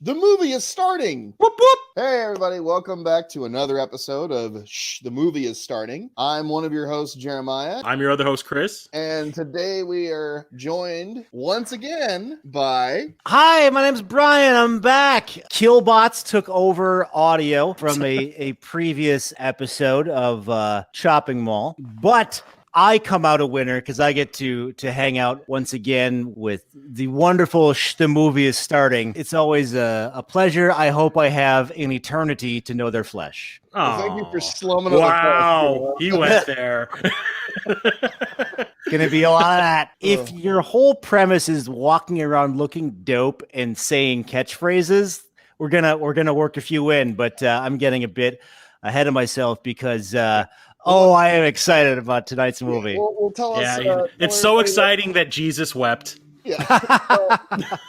The movie is starting. Whoop, whoop. Hey, everybody. Welcome back to another episode of The Movie is Starting. I'm one of your hosts, Jeremiah. I'm your other host, Chris. And today we are joined once again by... Hi, my name's Brian. I'm back. Killbots took over audio from a previous episode of Shopping Mall. But I come out a winner because I get to hang out once again with the wonderful The Movie is Starting. It's always a pleasure. I hope I have an eternity to know their flesh. Well, thank you for slumming it. Wow, he went there. Gonna be a lot of that. If your whole premise is walking around looking dope and saying catchphrases, we're gonna work a few in. But I'm getting a bit ahead of myself because I am excited about tonight's movie. Well, tell us. It's so exciting that Jesus wept. Yeah.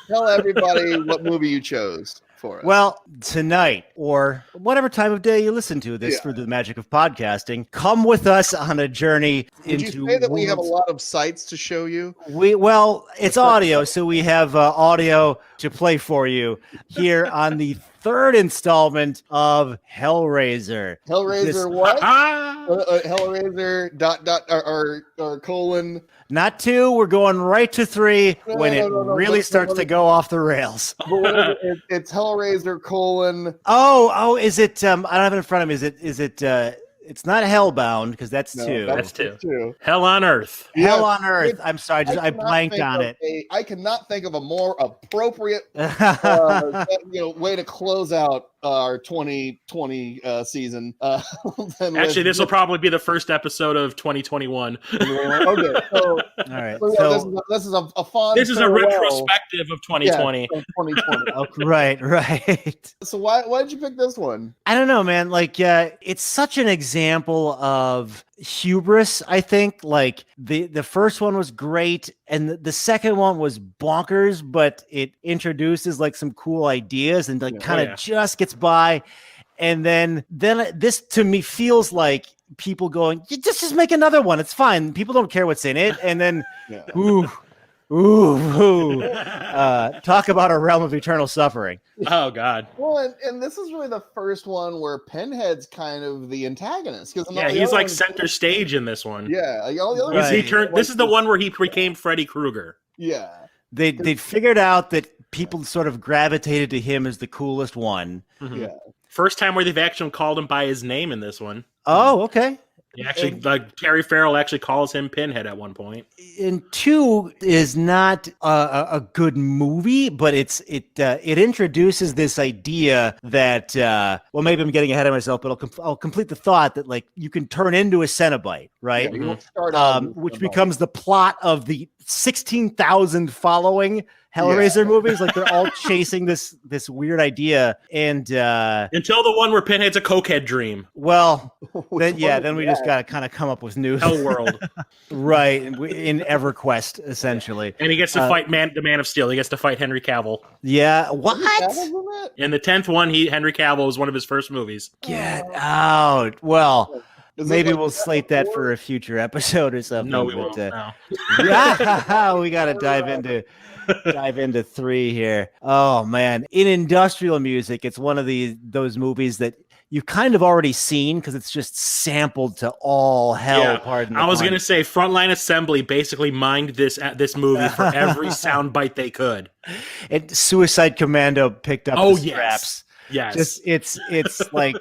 Tell everybody what movie you chose for us. Well, tonight, or whatever time of day you listen to this through the magic of podcasting, come with us on a journey Would into... you say that we have a lot of sites to show you? It's audio, so we have audio to play for you here on the third installment of Hellraiser. Hellraiser what? Hellraiser ... or colon. Not 2, we're going right to 3 when it really starts to go off the rails. It's Hellraiser colon. Oh, is it? I don't have it in front of me. Is it? It's not Hellbound because that's 2. That's 2. Hell on Earth. Hell on Earth. I'm sorry, I blanked on it. I cannot think of a more appropriate way to close out our 2020 season. Actually, this will probably be the first episode of 2021. Okay, so, all right. This is a fun. This is a retrospective of 2020. Yeah, 2020. Oh, right. So why did you pick this one? I don't know, man. Like, it's such an example of hubris. I think like the first one was great, and the second one was bonkers, but it introduces like some cool ideas and like kind of just gets by. And then this to me feels like people going, just make another one. It's fine. People don't care what's in it. And then, talk about a realm of eternal suffering. Oh God. Well, and this is really the first one where Pinhead's kind of the antagonist. He's like center stage in this one. Yeah, like all the other this is the one where he became Freddy Krueger. Yeah, they figured out that people sort of gravitated to him as the coolest one. Mm-hmm. Yeah, first time where they've actually called him by his name in this one. Oh, okay. Terry Farrell actually calls him Pinhead at one point. And 2 is not a good movie, but it introduces this idea that maybe I'm getting ahead of myself, but I'll complete the thought that like you can turn into a Cenobite, right? Yeah, which becomes the plot of the 16,000 following Hellraiser movies. Like they're all chasing this weird idea, and until the one where Pinhead's a cokehead dream. Well, then we just gotta kind of come up with new Hell World, right? In EverQuest, essentially, and he gets to fight the Man of Steel. He gets to fight Henry Cavill. Yeah, what? In the 10th one, Henry Cavill was one of his first movies. Get out! Well. Maybe we'll slate that for a future episode or something. No, we won't. No. We got to dive into 3 here. Oh man, in industrial music, it's one of those movies that you've kind of already seen because it's just sampled to all hell. Yeah. Pardon. I was gonna say, Frontline Assembly basically mined this movie for every soundbite they could. And Suicide Commando picked up the scraps. Yes. Just it's like,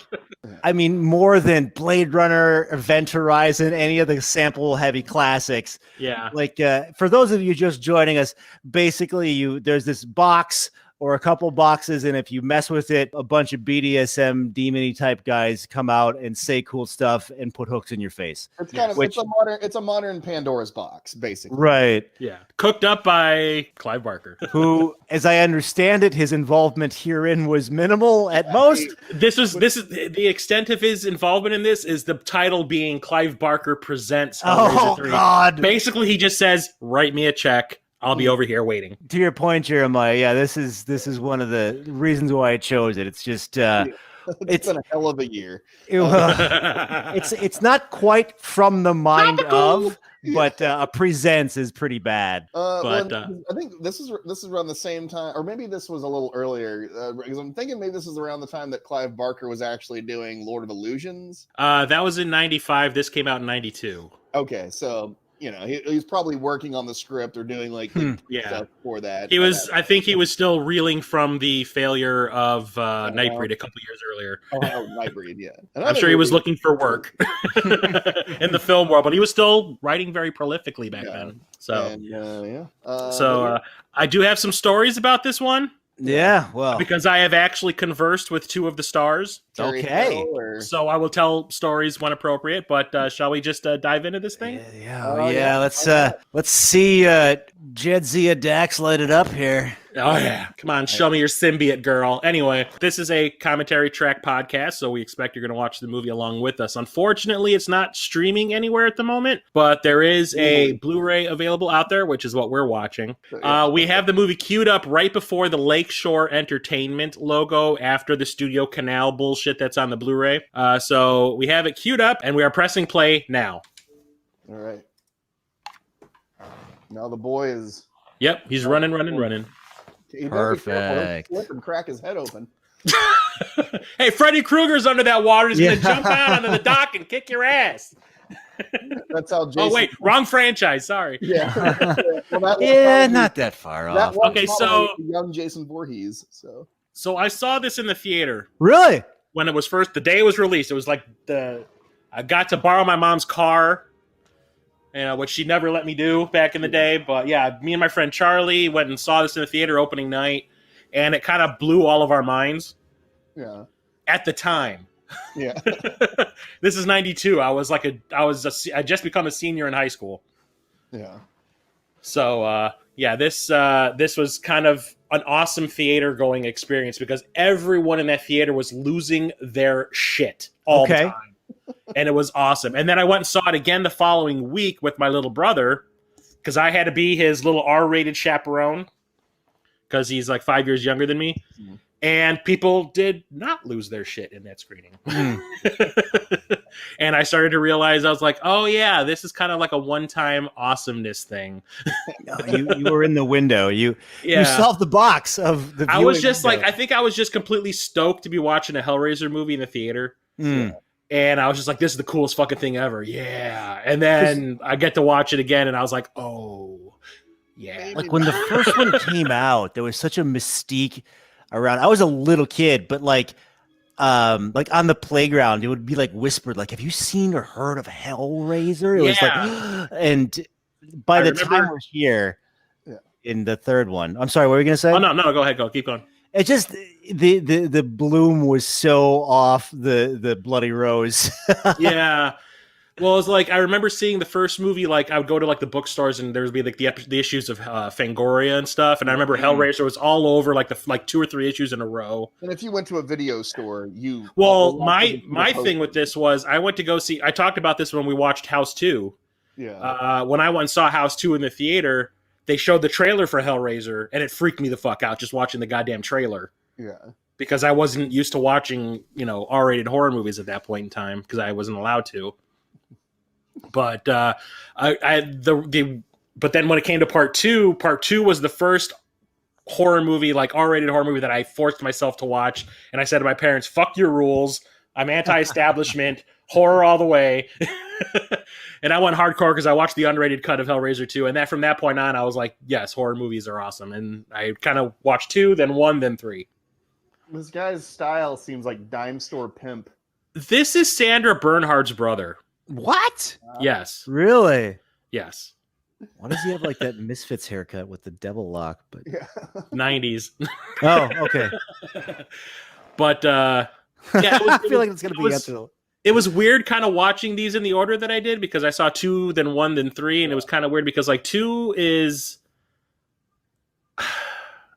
I mean, more than Blade Runner, Event Horizon, any of the sample heavy classics. Yeah. Like for those of you just joining us, basically there's this box or a couple boxes, and if you mess with it, a bunch of BDSM demon-y type guys come out and say cool stuff and put hooks in your face. It's it's a modern Pandora's box, basically. Right. Yeah. Cooked up by Clive Barker, who, as I understand it, his involvement herein was minimal at most. This is the extent of his involvement in this is the title being Clive Barker Presents Hellraiser 3. God. Basically, he just says, "Write me a check. I'll be over here waiting." To your point, Jeremiah, this is one of the reasons why I chose it. It's just It's been a hell of a year. It's not quite from the mind of, but presents is pretty bad. But I think this is around the same time, or maybe this was a little earlier, because I'm thinking maybe this is around the time that Clive Barker was actually doing Lord of Illusions. that was in 95. This came out in 92. Okay, so he's probably working on the script or doing like stuff for that. I think he was still reeling from the failure of Nightbreed a couple years earlier. Nightbreed, yeah. I'm sure he was looking for work in the film world, but he was still writing very prolifically back then. So, I do have some stories about this one. Yeah, well, because I have actually conversed with two of the stars. Okay. So I will tell stories when appropriate, but shall we just dive into this thing? Yeah. Let's see Jedzia Dax light it up here. Oh yeah. Come on, show me your symbiote, girl. Anyway, this is a commentary track podcast, so we expect you're going to watch the movie along with us. Unfortunately, it's not streaming anywhere at the moment, but there is a Blu-ray available out there, which is what we're watching. We have the movie queued up right before the Lakeshore Entertainment logo after the Studio Canal bullshit that's on the Blu-ray. So we have it queued up, and we are pressing play now. All right. Now the boy is... Yep, he's running. Perfect. Flip and crack his head open. Hey, Freddy Krueger's under that water. He's going to jump out onto the dock and kick your ass. That's how Jason... Oh, wait, wrong franchise. Sorry. Yeah. Not that far off. Okay, so... Young Jason Voorhees, So I saw this in the theater. Really? When it was first... The day it was released, it was like I got to borrow my mom's car, which she never let me do back in the day. But yeah, me and my friend Charlie went and saw this in the theater opening night, and it kind of blew all of our minds. Yeah. At the time. Yeah. This is 92. I just become a senior in high school. Yeah. So this was kind of an awesome theater going experience because everyone in that theater was losing their shit all the time. And it was awesome. And then I went and saw it again the following week with my little brother because I had to be his little R-rated chaperone because he's like 5 years younger than me. Mm-hmm. And people did not lose their shit in that screening. And I started to realize, I was like, oh, yeah, this is kind of like a one-time awesomeness thing. You were in the window. You solved the box of the I was just window. I think I was just completely stoked to be watching a Hellraiser movie in the theater. And I was just like, this is the coolest fucking thing ever. Yeah. And then I get to watch it again, and I was like, oh, yeah. Like when the first one came out, there was such a mystique around. I was a little kid, but like on the playground, it would be like whispered, like, have you seen or heard of Hellraiser? It was like, and by the time we're here in the third one, I'm sorry, what were you going to say? Oh, no, go ahead. Keep going. It just, the bloom was so off the Bloody Rose. Yeah. Well, it's like, I remember seeing the first movie, like, I would go to, like, the bookstores, and there would be, like, the issues of Fangoria and stuff, and I remember Hellraiser was all over, like, 2 or 3 issues in a row. And if you went to a video store, Well, my thing with this was, I went to go see, I talked about this when we watched House 2. Yeah. When I went and saw House 2 in the theater, they showed the trailer for Hellraiser, and it freaked me the fuck out just watching the goddamn trailer. Yeah. Because I wasn't used to watching, R-rated horror movies at that point in time, because I wasn't allowed to. But but then when it came to part two was the first horror movie, like R-rated horror movie, that I forced myself to watch. And I said to my parents, fuck your rules. I'm anti-establishment, horror all the way. And I went hardcore because I watched the unrated cut of Hellraiser 2. And from that point on, I was like, yes, horror movies are awesome. And I kind of watched 2, then 1, then 3. This guy's style seems like dime store pimp. This is Sandra Bernhardt's brother. What? Yes. Really? Yes. Why does he have like that Misfits haircut with the devil lock? But 90s. Oh, okay. But I feel like it's gonna be it was weird kind of watching these in the order that I did, because I saw 2, then 1, then 3, and it was kind of weird because like 2 is,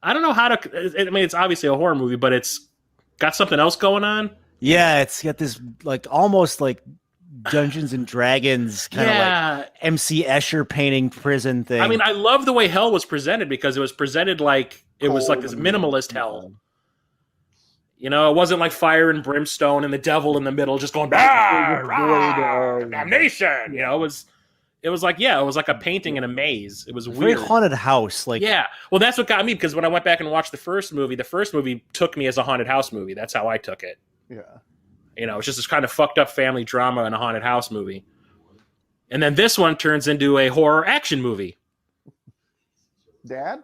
I don't know how to, I mean, it's obviously a horror movie, but it's got something else going on. Yeah, it's got this like almost like Dungeons and Dragons kind of like MC Escher painting prison thing. I mean, I love the way hell was presented, because it was presented like it was like this minimalist hell. You know, it wasn't like fire and brimstone and the devil in the middle just going, damnation. You know, it was like a painting in a maze. It was very weird. haunted house. Like, yeah. Well, that's what got me, because when I went back and watched the first movie took me as a haunted house movie. That's how I took it. Yeah. You know, it's just this kind of fucked up family drama in a haunted house movie. And then this one turns into a horror action movie. Dad?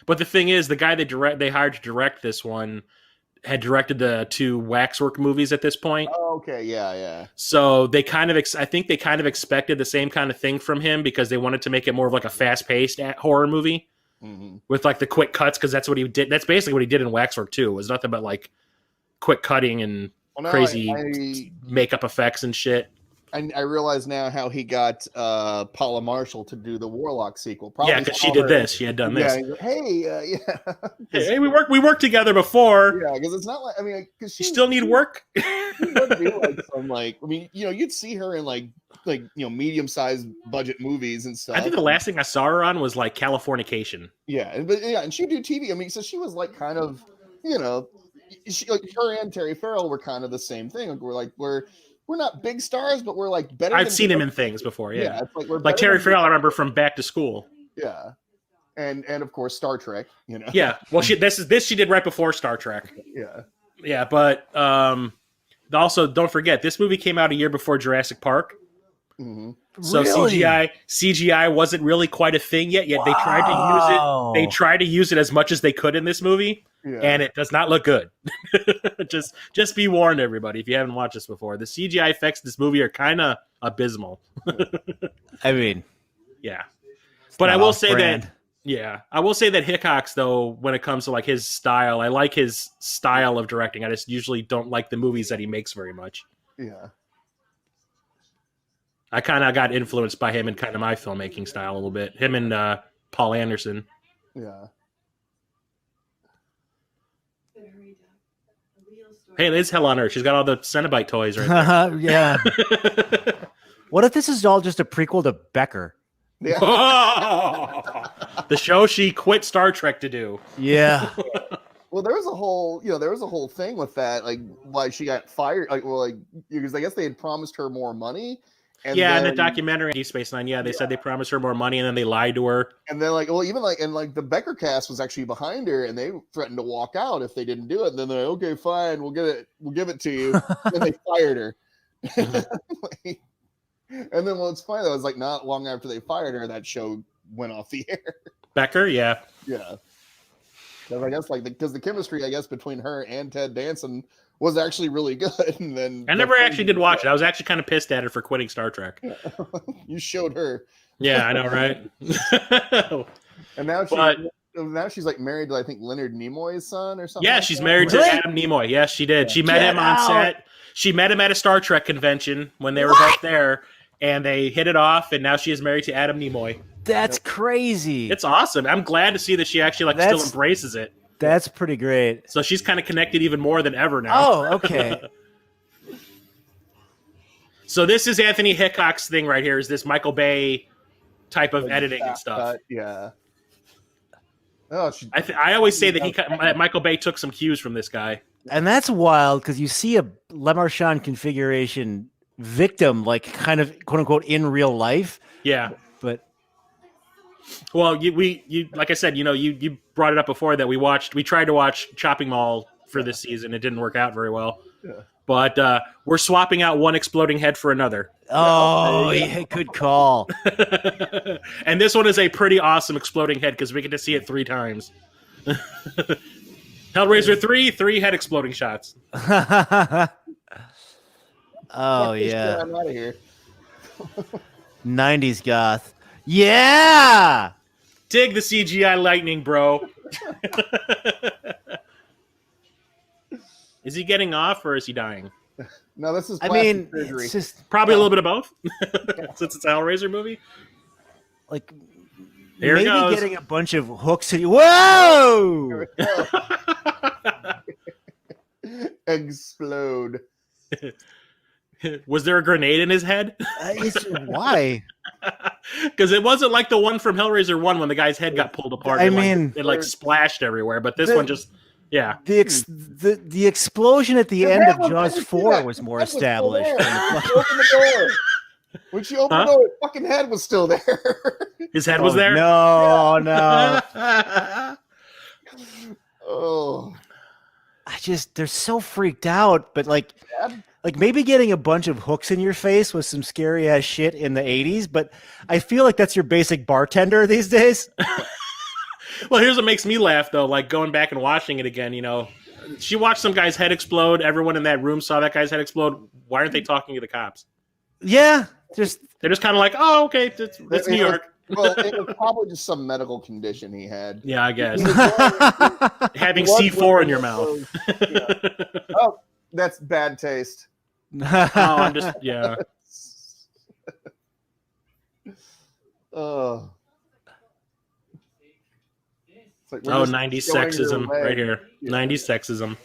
But the thing is, the guy they hired to direct this one had directed the 2 Waxwork movies at this point. Oh, okay, yeah. So they I think they kind of expected the same kind of thing from him, because they wanted to make it more of like a fast-paced horror movie with like the quick cuts, because that's what he did. That's basically what he did in Waxwork 2. It was nothing but like quick cutting and crazy makeup effects and shit. I realize now how he got Paula Marshall to do the Warlock sequel. Probably because she did this. She had done this. Yeah, hey, hey, we worked together before. Yeah, because it's not like, I mean, because you still need work. She would be like some, like, I mean, you know, you'd see her in like you know, medium-sized budget movies and stuff. I think the last thing I saw her on was like Californication. Yeah, and she'd do TV. I mean, so she was like kind of, you know, like her and Terry Farrell were kind of the same thing. Like we're not big stars, but we're like better. I've seen him in things before. Yeah, it's like we're like Terry Farrell. I remember from Back to School. Yeah, and of course Star Trek. You know. Yeah. Well, this she did right before Star Trek. Yeah, but also don't forget, this movie came out a year before Jurassic Park. Mm-hmm. So really? CGI wasn't really quite a thing yet. They tried to use it. They tried to use it as much as they could in this movie. Yeah. And it does not look good. just be warned, everybody, if you haven't watched this before. The CGI effects in this movie are kind of abysmal. I mean, yeah. But I will say that Hickox, though, when it comes to like his style, I like his style of directing. I just usually don't like the movies that he makes very much. Yeah. I kind of got influenced by him and kind of my filmmaking style a little bit. Him and Paul Anderson. Yeah. Hey, there's Hell on Earth. She's got all the Cenobite toys right there. Yeah. What if this is all just a prequel to Becker? Yeah. The show she quit Star Trek to do. Yeah. Well, there was a whole thing with that, like why she got fired. Like, well, like because I guess they had promised her more money. And in the documentary Deep Space Nine, they said they promised her more money and then they lied to her. And then the Becker cast was actually behind her, and they threatened to walk out if they didn't do it. And then they're like, okay, fine, we'll give it to you. And they fired her. And then what's funny though is like not long after they fired her, that show went off the air. Becker, yeah. Because I guess because the chemistry, I guess, between her and Ted Danson was actually really good. And then I never actually did watch it. I was actually kind of pissed at her for quitting Star Trek. You showed her. Yeah, I know, right? And now she's like married to, I think, Leonard Nimoy's son or something. Yeah, like she's that. married to Adam Nimoy. Yes, she did. She met him on set. She met him at a Star Trek convention when they were both there, and they hit it off, and now she is married to Adam Nimoy. That's crazy. It's awesome. I'm glad to see that she actually still embraces it. That's pretty great. So she's kind of connected even more than ever now. Oh, okay. So this is Anthony Hickox's thing right here, is this Michael Bay type of editing and stuff. Yeah. Oh, I always say that Michael Bay took some cues from this guy. And that's wild because you see a Le Marchand configuration victim, like kind of quote unquote in real life. Yeah. But well, you like I said, you brought it up before that we tried to watch Chopping Mall for this season. It didn't work out very well. Yeah. But we're swapping out one exploding head for another. Oh, yeah, good call. And this one is a pretty awesome exploding head because we get to see it 3 times. Hellraiser 3 head exploding shots. Oh, yeah. I'm out of here. 90s goth. Yeah! Dig the CGI lightning, bro. Is he getting off or is he dying? No, this is plastic surgery. It's just probably a little bit of both. Since it's a Hellraiser movie. Like here maybe goes. Getting a bunch of hooks. Whoa! Explode. Was there a grenade in his head? Why? Because it wasn't like the one from Hellraiser 1 when the guy's head got pulled apart. I and, mean, it like splashed everywhere. But this one just, yeah. The explosion at the end of Jaws 4 was more established. When she opened the door, his fucking head was still there. His head was there? No. Oh. They're so freaked out, but like maybe getting a bunch of hooks in your face was some scary ass shit in the 80s, but I feel like that's your basic bartender these days. Well, here's what makes me laugh though, like going back and watching it again, she watched some guy's head explode. Everyone in that room saw that guy's head explode. Why aren't they talking to the cops? Yeah. They're just kind of like, oh, okay, it's New York. Well, it was probably just some medical condition he had. Yeah, I guess. Having C4 in your mouth. Oh, that's bad taste. I'm just, yeah. Oh. Like 90s sexism right here. Yeah. 90s sexism.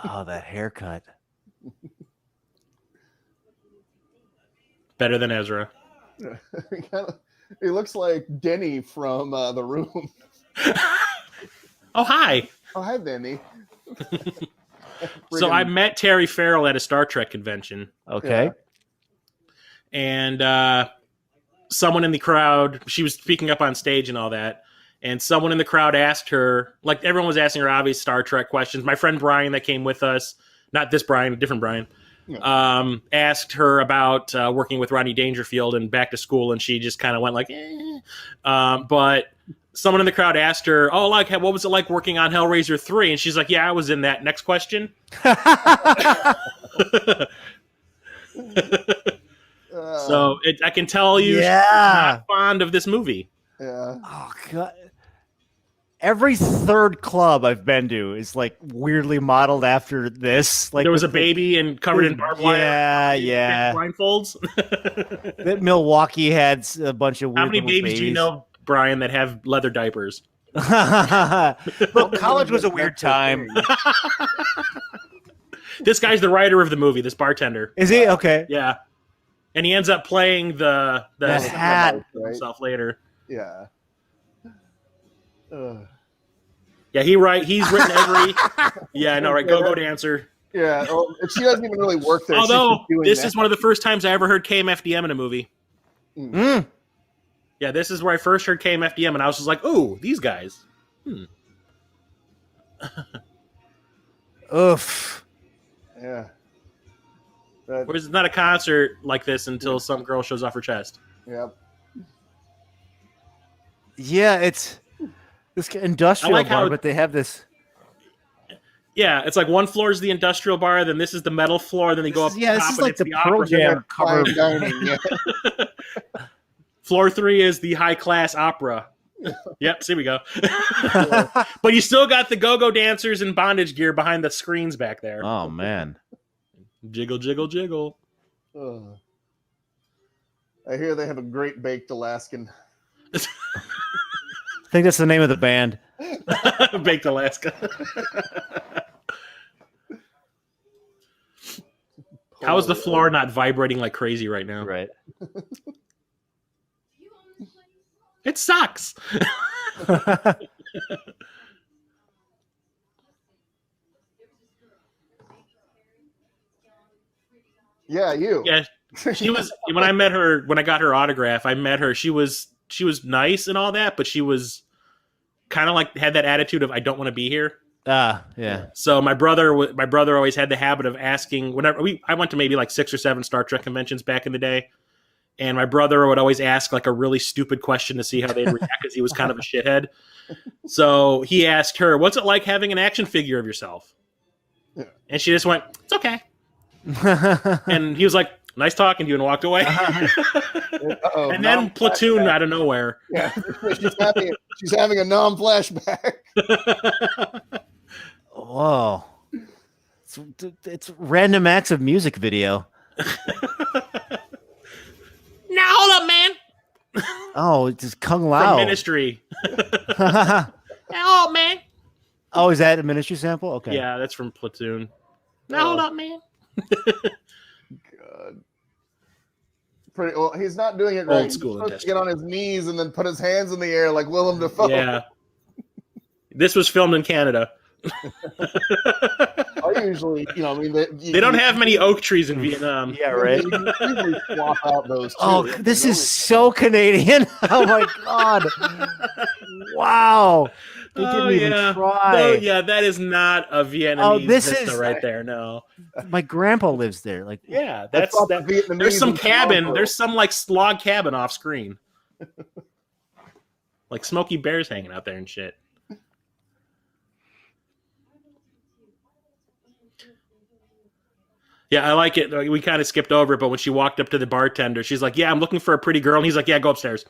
Oh, that haircut. Better than Ezra. He looks like Denny from The Room. Oh, hi. Oh, hi, Denny. So I met Terry Farrell at a Star Trek convention. Okay. Yeah. And someone in the crowd, she was speaking up on stage and all that, and someone in the crowd asked her, like everyone was asking her obvious Star Trek questions. My friend Brian that came with us, not this Brian, a different Brian, asked her about working with Rodney Dangerfield and Back to School, and she just kind of went like, eh. But someone in the crowd asked her, oh, like, what was it like working on Hellraiser 3? And she's like, yeah, I was in that. Next question. So I can tell you she's not fond of this movie. Yeah. Oh, God. Every third club I've been to is like weirdly modeled after this. Like there was a baby and covered in barbed wire. Yeah. Blindfolds. That Milwaukee had a bunch of weird How many babies do you know, Brian, that have leather diapers? Well, college was a weird time. This guy's the writer of the movie, this bartender. Is he? Okay. Yeah. And he ends up playing the hat himself later. Yeah. Yeah, he's written every. Yeah, I know, right? Go dancer. Yeah, well, she doesn't even really work there. Although this is one of the first times I ever heard KMFDM in a movie. Mm. Yeah, this is where I first heard KMFDM, and I was just like, "Ooh, these guys." Oof. Yeah. Whereas it's not a concert like this until some girl shows off her chest. Yep. Yeah, it's this industrial bar, but they have this. Yeah, it's like one floor is the industrial bar, then this is the metal floor, then they go up. Yeah, this is like the Pearl Jam cover. Floor 3 is the high class opera. Yep, see we go. But you still got the go-go dancers in bondage gear behind the screens back there. Oh man. Jiggle, jiggle, jiggle. I hear they have a great baked Alaskan. I think that's the name of the band. Baked Alaska. How is the floor not vibrating like crazy right now? Right. It sucks. Yeah, you. Yeah, she was when I met her, when I got her autograph, I met her. She was nice and all that, but she was kind of like had that attitude of I don't want to be here. Yeah. So my brother always had the habit of asking whenever I went to maybe like 6 or 7 Star Trek conventions back in the day, and my brother would always ask like a really stupid question to see how they'd react because he was kind of a shithead. So he asked her, "What's it like having an action figure of yourself?" Yeah. And she just went, "It's okay." And he was like, "Nice talking to you," and walked away. And then Platoon out of nowhere. Yeah, she's having a non-flashback. Whoa. It's random acts of music video. Now hold up, man. Oh, it's just Kung Lao. From Ministry. Oh, man. Oh, is that a Ministry sample? Okay. Yeah, that's from Platoon. Now hold up, man. God. pretty well. He's not doing it Old right. school He's supposed to get on his knees and then put his hands in the air like Willem Dafoe. Yeah. This was filmed in Canada. I usually, I mean, they don't have many oak trees in Vietnam. Yeah, right. You can easily swap out those two. Oh, this is so Canadian. Oh my god. Wow. They didn't even try. Oh yeah, that is not a Vietnamese vista right there. No. My grandpa lives there. Like, yeah, that's that. There's some cabin. There's some like log cabin off screen. Like Smokey Bear's hanging out there and shit. Yeah, I like it. We kind of skipped over it, but when she walked up to the bartender, she's like, "Yeah, I'm looking for a pretty girl," and he's like, "Yeah, go upstairs."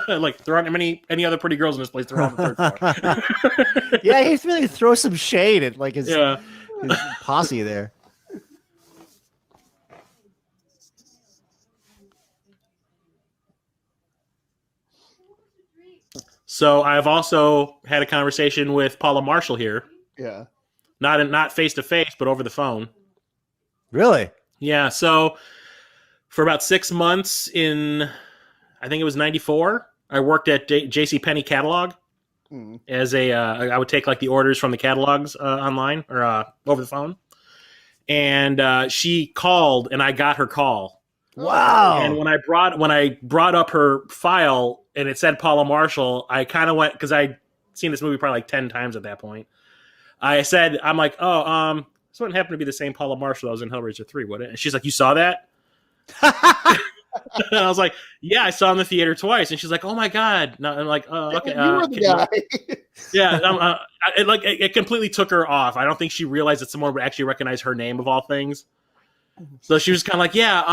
Like there aren't any other pretty girls in this place. They're on the third floor. Yeah, he's really throw some shade at like his posse there. So I've also had a conversation with Paula Marshall here. Yeah. Not face to face, but over the phone. Really? Yeah. So for about 6 months in, I think it was 94, I worked at JCPenney catalog as I would take like the orders from the catalogs online or over the phone. And she called and I got her call. Wow. And when I brought up her file and it said Paula Marshall, I kind of went, because I'd seen this movie probably like 10 times at that point. I'm like, oh, this wouldn't happen to be the same Paula Marshall that was in Hellraiser 3, would it? And she's like, you saw that? And I was like, yeah, I saw in the theater twice. And she's like, oh my God. No, I'm like, oh, okay. You were the guy. Yeah. It completely took her off. I don't think she realized that someone would actually recognize her name of all things. So she was kind of like, yeah,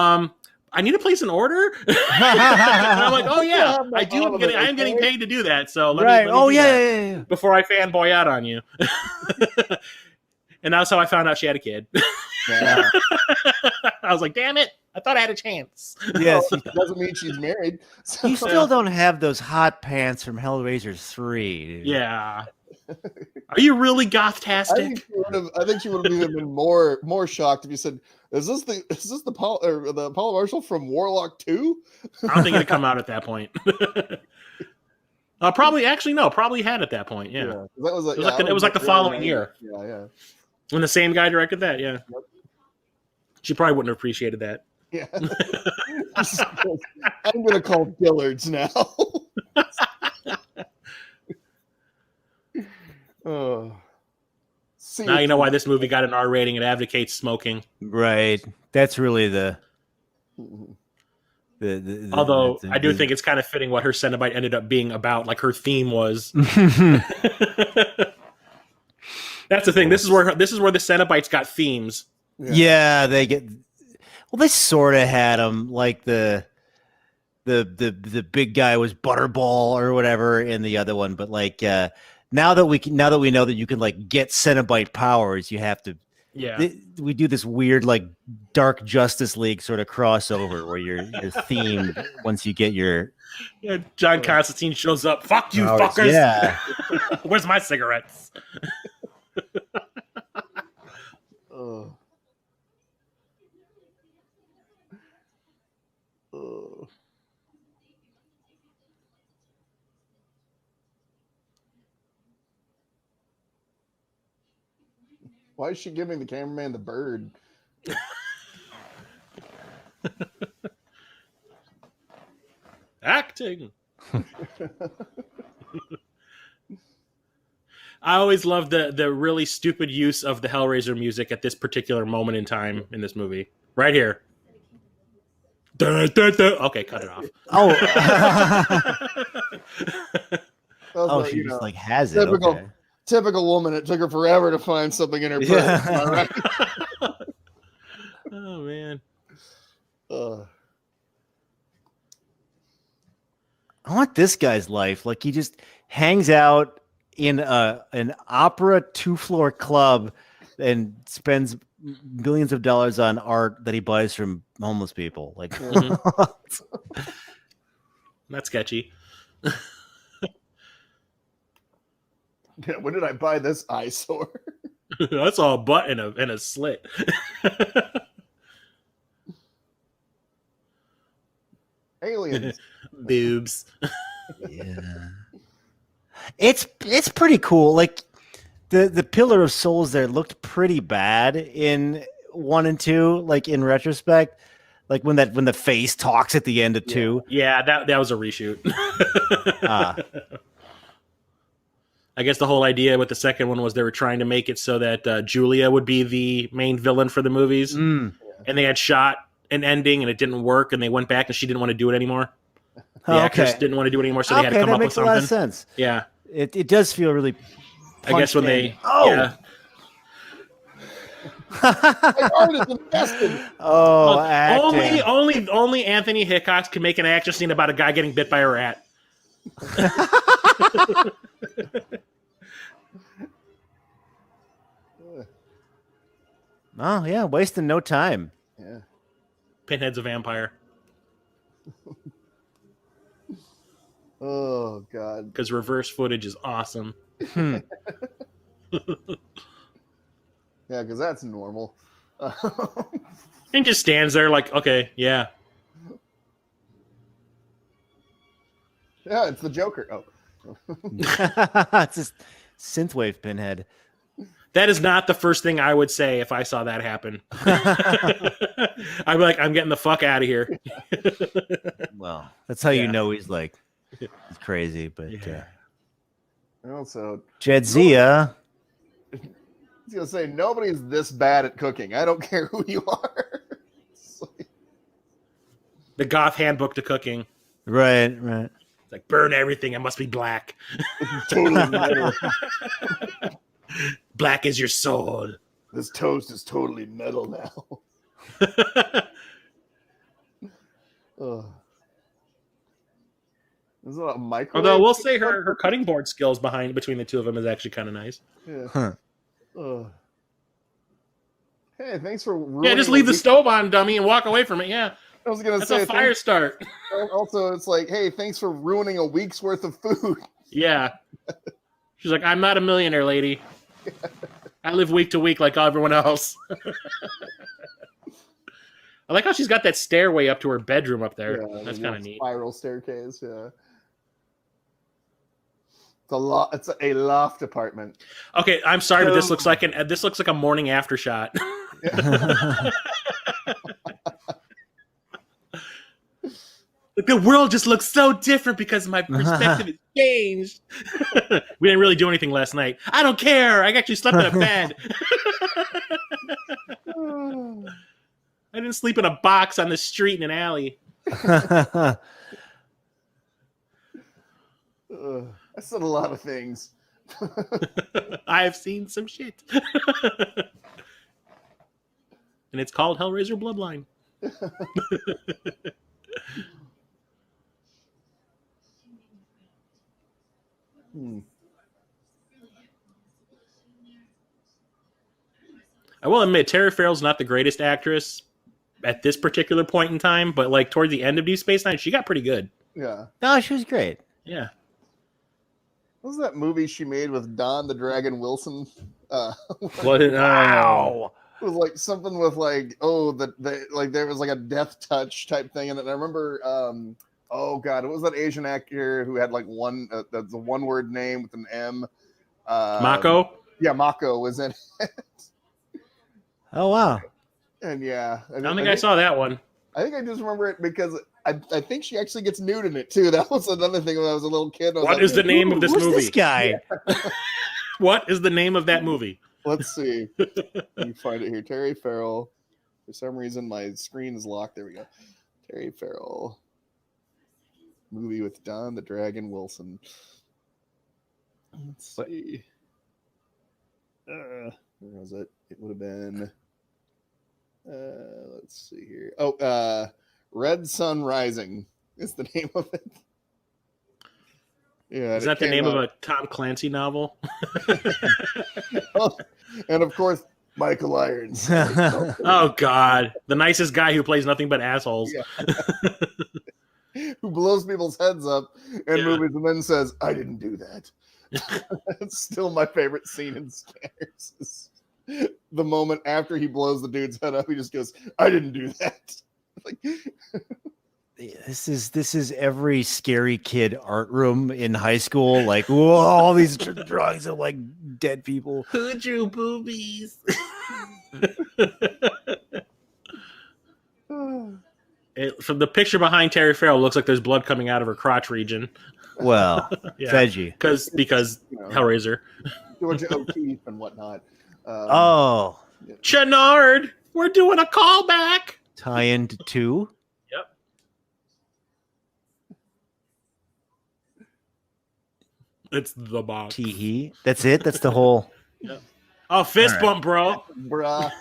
I need to place an order. And I'm like, oh yeah, I do. I am getting paid to do that. So let me do that before I fanboy out on you. And that's how I found out she had a kid. Yeah. I was like, damn it. I thought I had a chance. Yes. Doesn't mean she's married. So. You still don't have those hot pants from Hellraiser 3. Dude. Yeah. Are you really goth-tastic? I think she would have even been more shocked if you said, "Is this the Paula Marshall from Warlock 2?" I don't think it'd come out at that point. Probably had at that point. Yeah, that was it was like the following year. Yeah. When the same guy directed that. Yeah, yep. She probably wouldn't have appreciated that. Yeah. I'm gonna call Dillard's now. Now you know why this movie got an R rating. It advocates smoking. Right. That's really the although I do think it's kind of fitting what her Cenobite ended up being about. Like her theme was. That's the thing. This is where the Cenobites got themes. Yeah, they get. Well, they sort of had them. Like the big guy was Butterball or whatever in the other one, but like. Now that we know that you can like get Cenobite powers, you have to. Yeah, we do this weird like Dark Justice League sort of crossover where you're themed once you get your. Yeah, John Constantine shows up. Fuck you, fuckers! Yeah, where's my cigarettes? Why is she giving the cameraman the bird? Acting. I always love the really stupid use of the Hellraiser music at this particular moment in time in this movie. Right here. Da, da, da. Okay, cut it off. She just like has it. Typical woman. It took her forever to find something in her purse. Yeah. Right? Oh man. I want this guy's life. Like he just hangs out in an opera 2-floor club and spends millions of dollars on art that he buys from homeless people. Like that's sketchy. Yeah, when did I buy this eyesore? That's all a butt and a slit. Aliens. Boobs. Yeah. It's pretty cool. Like the Pillar of Souls there looked pretty bad in 1 and 2, like in retrospect. Like when the face talks at the end of 2. Yeah, that was a reshoot. Ah. I guess the whole idea with the second one was they were trying to make it so that Julia would be the main villain for the movies. Mm. And they had shot an ending and it didn't work, and they went back and she didn't want to do it anymore. The actress didn't want to do it anymore, so they had to come up with something. That makes a lot of sense. Yeah. It does feel really I guess when they... Oh! Yeah. My heart is invested. Oh, Only Anthony Hickox can make an action scene about a guy getting bit by a rat. Oh, yeah, wasting no time. Yeah. Pinhead's a vampire. Oh God. Because reverse footage is awesome. Yeah, because that's normal. And just stands there like, okay, yeah. Yeah, it's the Joker. Oh. It's just synthwave Pinhead. That is not the first thing I would say if I saw that happen. I'd be like, I'm getting the fuck out of here. Well, that's how you know he's like he's crazy. But Also, Jadzia. I was gonna say nobody's this bad at cooking. I don't care who you are. The Goth Handbook to Cooking. Right. It's like, burn everything. It must be black. Totally metal. Black is your soul. This toast is totally metal now. Ugh. Is it a microwave? Although we'll say her cutting board skills between the two of them is actually kind of nice. Yeah. Huh. Hey, thanks for Yeah, just leave the stove on, dummy, and walk away from it. Yeah, I was gonna that's say a fire start. Also, it's like, hey, thanks for ruining a week's worth of food. Yeah. She's like, I'm not a millionaire, lady. I live week to week like everyone else. I like how she's got that stairway up to her bedroom up there. Yeah, that's kind of neat. Spiral staircase. Yeah. It's a loft apartment. Okay, I'm sorry, but this looks like a morning after shot. The world just looks so different because my perspective has changed. We didn't really do anything last night. I don't care. I actually slept in a bed. I didn't sleep in a box on the street in an alley. I said a lot of things. I have seen some shit. And it's called Hellraiser Bloodline. I will admit, Tara Farrell's not the greatest actress at this particular point in time, but like toward the end of Deep Space Nine, she got pretty good. Yeah. No, she was great. Yeah. What was that movie she made with Don the Dragon Wilson? Wow. It was like something with like, there was like a death touch type thing. And I remember, oh God, what was that Asian actor who had like the one word name with an M? Mako? Yeah, Mako was in it. Oh, wow. And yeah. I don't think I saw that one. I think I just remember it because I think she actually gets nude in it too. That was another thing when I was a little kid. What is the name of this Who's movie? This guy? What is the name of that movie? Let's see. Let me find it here. Terry Farrell. For some reason, my screen is locked. There we go. Terry Farrell. Movie with Don the Dragon Wilson. Let's see. Where was it? It would have been. Let's see here. Oh, Red Sun Rising is the name of it. Yeah, is that the name of a Tom Clancy novel? Oh, and of course, Michael Irons. Oh God, the nicest guy who plays nothing but assholes. Yeah. Who blows people's heads up in movies and then says, "I didn't do that." It's still my favorite scene in Scares. The moment after he blows the dude's head up, he just goes, "I didn't do that." Like, This is every scary kid art room in high school. Like, whoa, all these drawings of like dead people. Who drew boobies? From the picture behind Terry Farrell, looks like there's blood coming out of her crotch region. Well, Yeah. veggie. Because Hellraiser. George O'Keefe and whatnot. Oh, Yeah. Chenard, we're doing a callback. tie into 2. Yep. It's the box. Tee. That's it. That's the whole. Yep. Oh, fist bump, bro. Bruh.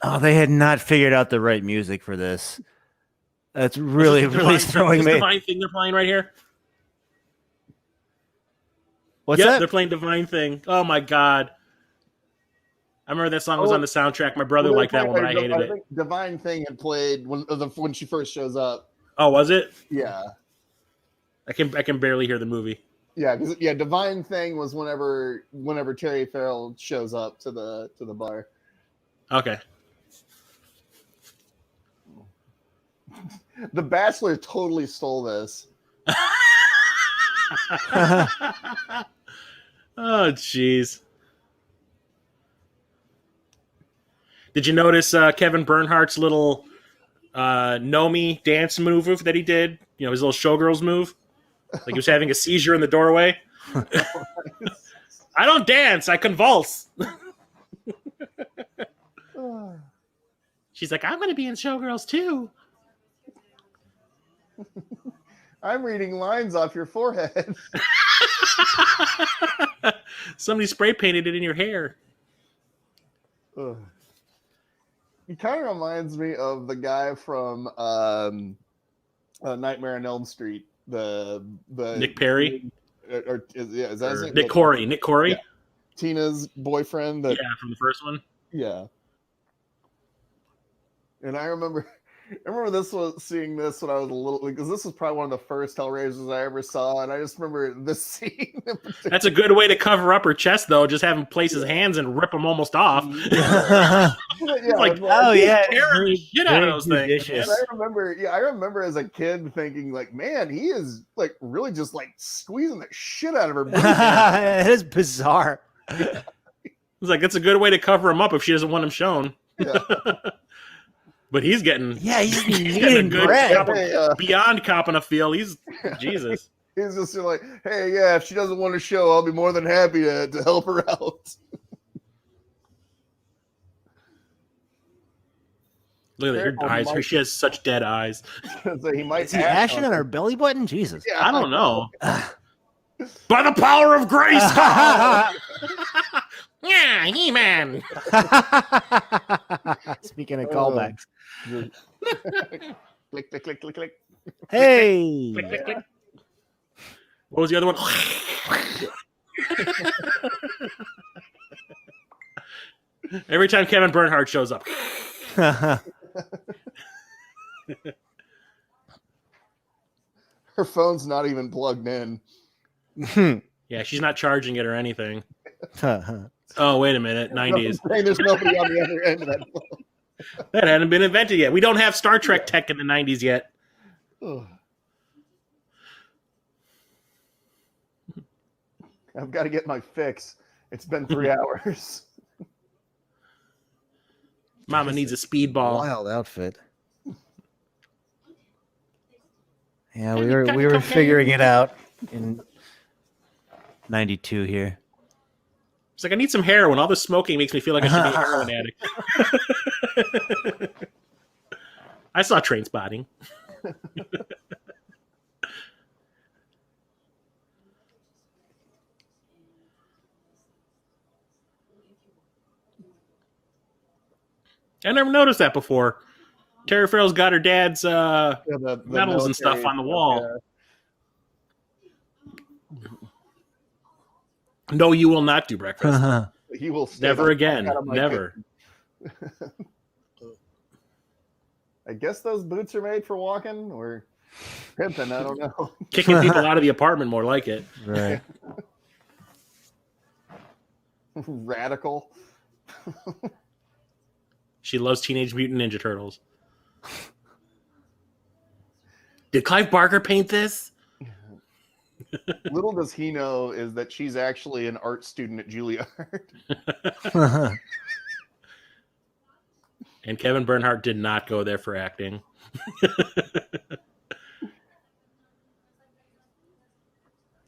Oh, they had not figured out the right music for this. That's really throwing me. Divine thing they're playing right here. What's Yep, that? they're playing Divine Thing. Oh my god. I remember that song was on the soundtrack. My brother liked that one, but I hated it. I think Divine Thing had played when she first shows up. Oh, was it? Yeah. I can barely hear the movie. Yeah, because Divine Thing was whenever Terry Farrell shows up to the bar. Okay. The Bachelor totally stole this. Oh, jeez. Did you notice Kevin Bernhardt's little Nomi dance move that he did? You know, his little showgirls move? Like he was having a seizure in the doorway. I don't dance, I convulse. She's like, I'm going to be in Showgirls too. I'm reading lines off your forehead. Somebody spray painted it in your hair. Ugh. He kind of reminds me of the guy from Nightmare on Elm Street. The Nick Perry? Is that his name? Nick Corey. Nick Corey? Yeah. Tina's boyfriend. Yeah, from the first one. Yeah. And I remember seeing this when I was a little, because this was probably one of the first Hellraisers I ever saw, and I just remember this scene. That's a good way to cover up her chest, though. Just have him place his hands and rip them almost off. Like, oh yeah, tear the shit out of those things. And I remember as a kid thinking, like, man, he is like really just like squeezing the shit out of her. It is bizarre. It's like it's a good way to cover him up if she doesn't want him shown. Yeah. But he's getting he's getting a good beyond copping a feel. He's Jesus. He's just like, hey, yeah, if she doesn't want to show, I'll be more than happy to help her out. Look at her eyes. She has such dead eyes. So Is he ashing on her belly button? Jesus. Yeah, I don't know. By the power of grace. Yeah, He-Man. Speaking of callbacks. Click, click, click, click, click. Hey. Click, click, click. What was the other one? Every time Kevin Bernhardt shows up. Her phone's not even plugged in. Yeah, she's not charging it or anything. Oh, wait a minute. 90s. There's nobody on the other end of that phone. That hadn't been invented yet. We don't have Star Trek tech in the 90s yet. Ugh. I've got to get my fix. It's been 3 hours. Mama needs a speedball. Wild outfit. Yeah, we were figuring it out in 92 here. It's like, I need some heroin. All the smoking makes me feel like I should be a heroin addict. I saw Train Spotting. I never noticed that before. Terry Farrell's got her dad's the medals and stuff on the wall. Yeah. No, you will not do breakfast. He will Never again. Never. I guess those boots are made for walking or pimping. I don't know. Kicking people out of the apartment, more like it. Right. Radical. She loves Teenage Mutant Ninja Turtles. Did Clive Barker paint this? Little does he know is that she's actually an art student at Juilliard. And Kevin Bernhardt did not go there for acting.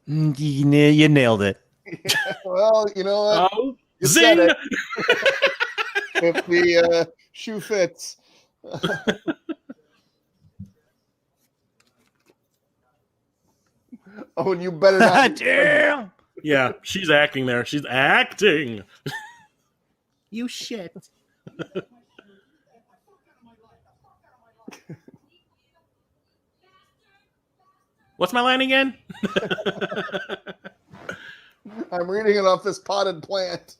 You nailed it. Yeah, well, you know what? Oh, You said zing! it. If the shoe fits. Oh, and you better not. Damn. Yeah, she's acting there. She's acting. You shit. What's my line again? I'm reading it off this potted plant.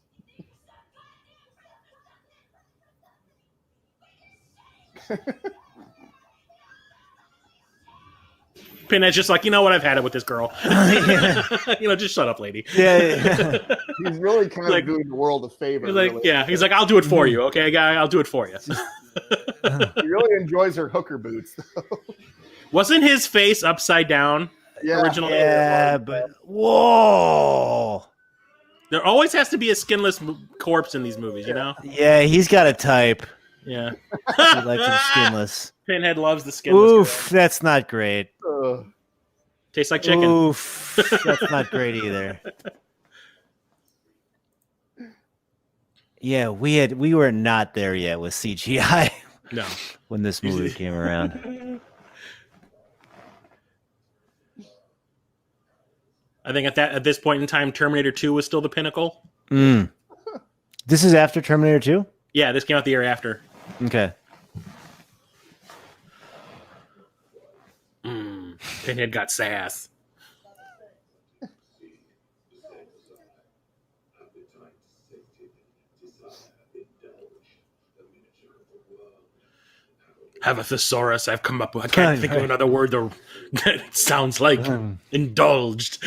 Pinhead's just like, you know what? I've had it with this girl. Just shut up, lady. Yeah. He's really kind Like- of doing the world a favor. He's like, really. yeah. He's like, I'll do it for you, okay, guy? I'll do it for you. He really enjoys her hooker boots, though. Wasn't his face upside down? Yeah, Originally. Yeah, but whoa. There always has to be a skinless corpse in these movies, you know? Yeah, he's got a type. Yeah. He likes him skinless. Pinhead loves the skinless. Oof, that's not great. Tastes like chicken. Oof, that's not great either. Yeah, we were not there yet with CGI No. when this movie came around. I think at this point in time, Terminator 2 was still the pinnacle. This is after Terminator 2? Yeah, this came out the year after. Okay. Pinhead got sass. Have a thesaurus. I've come up with. I can't think of another word that sounds like indulged.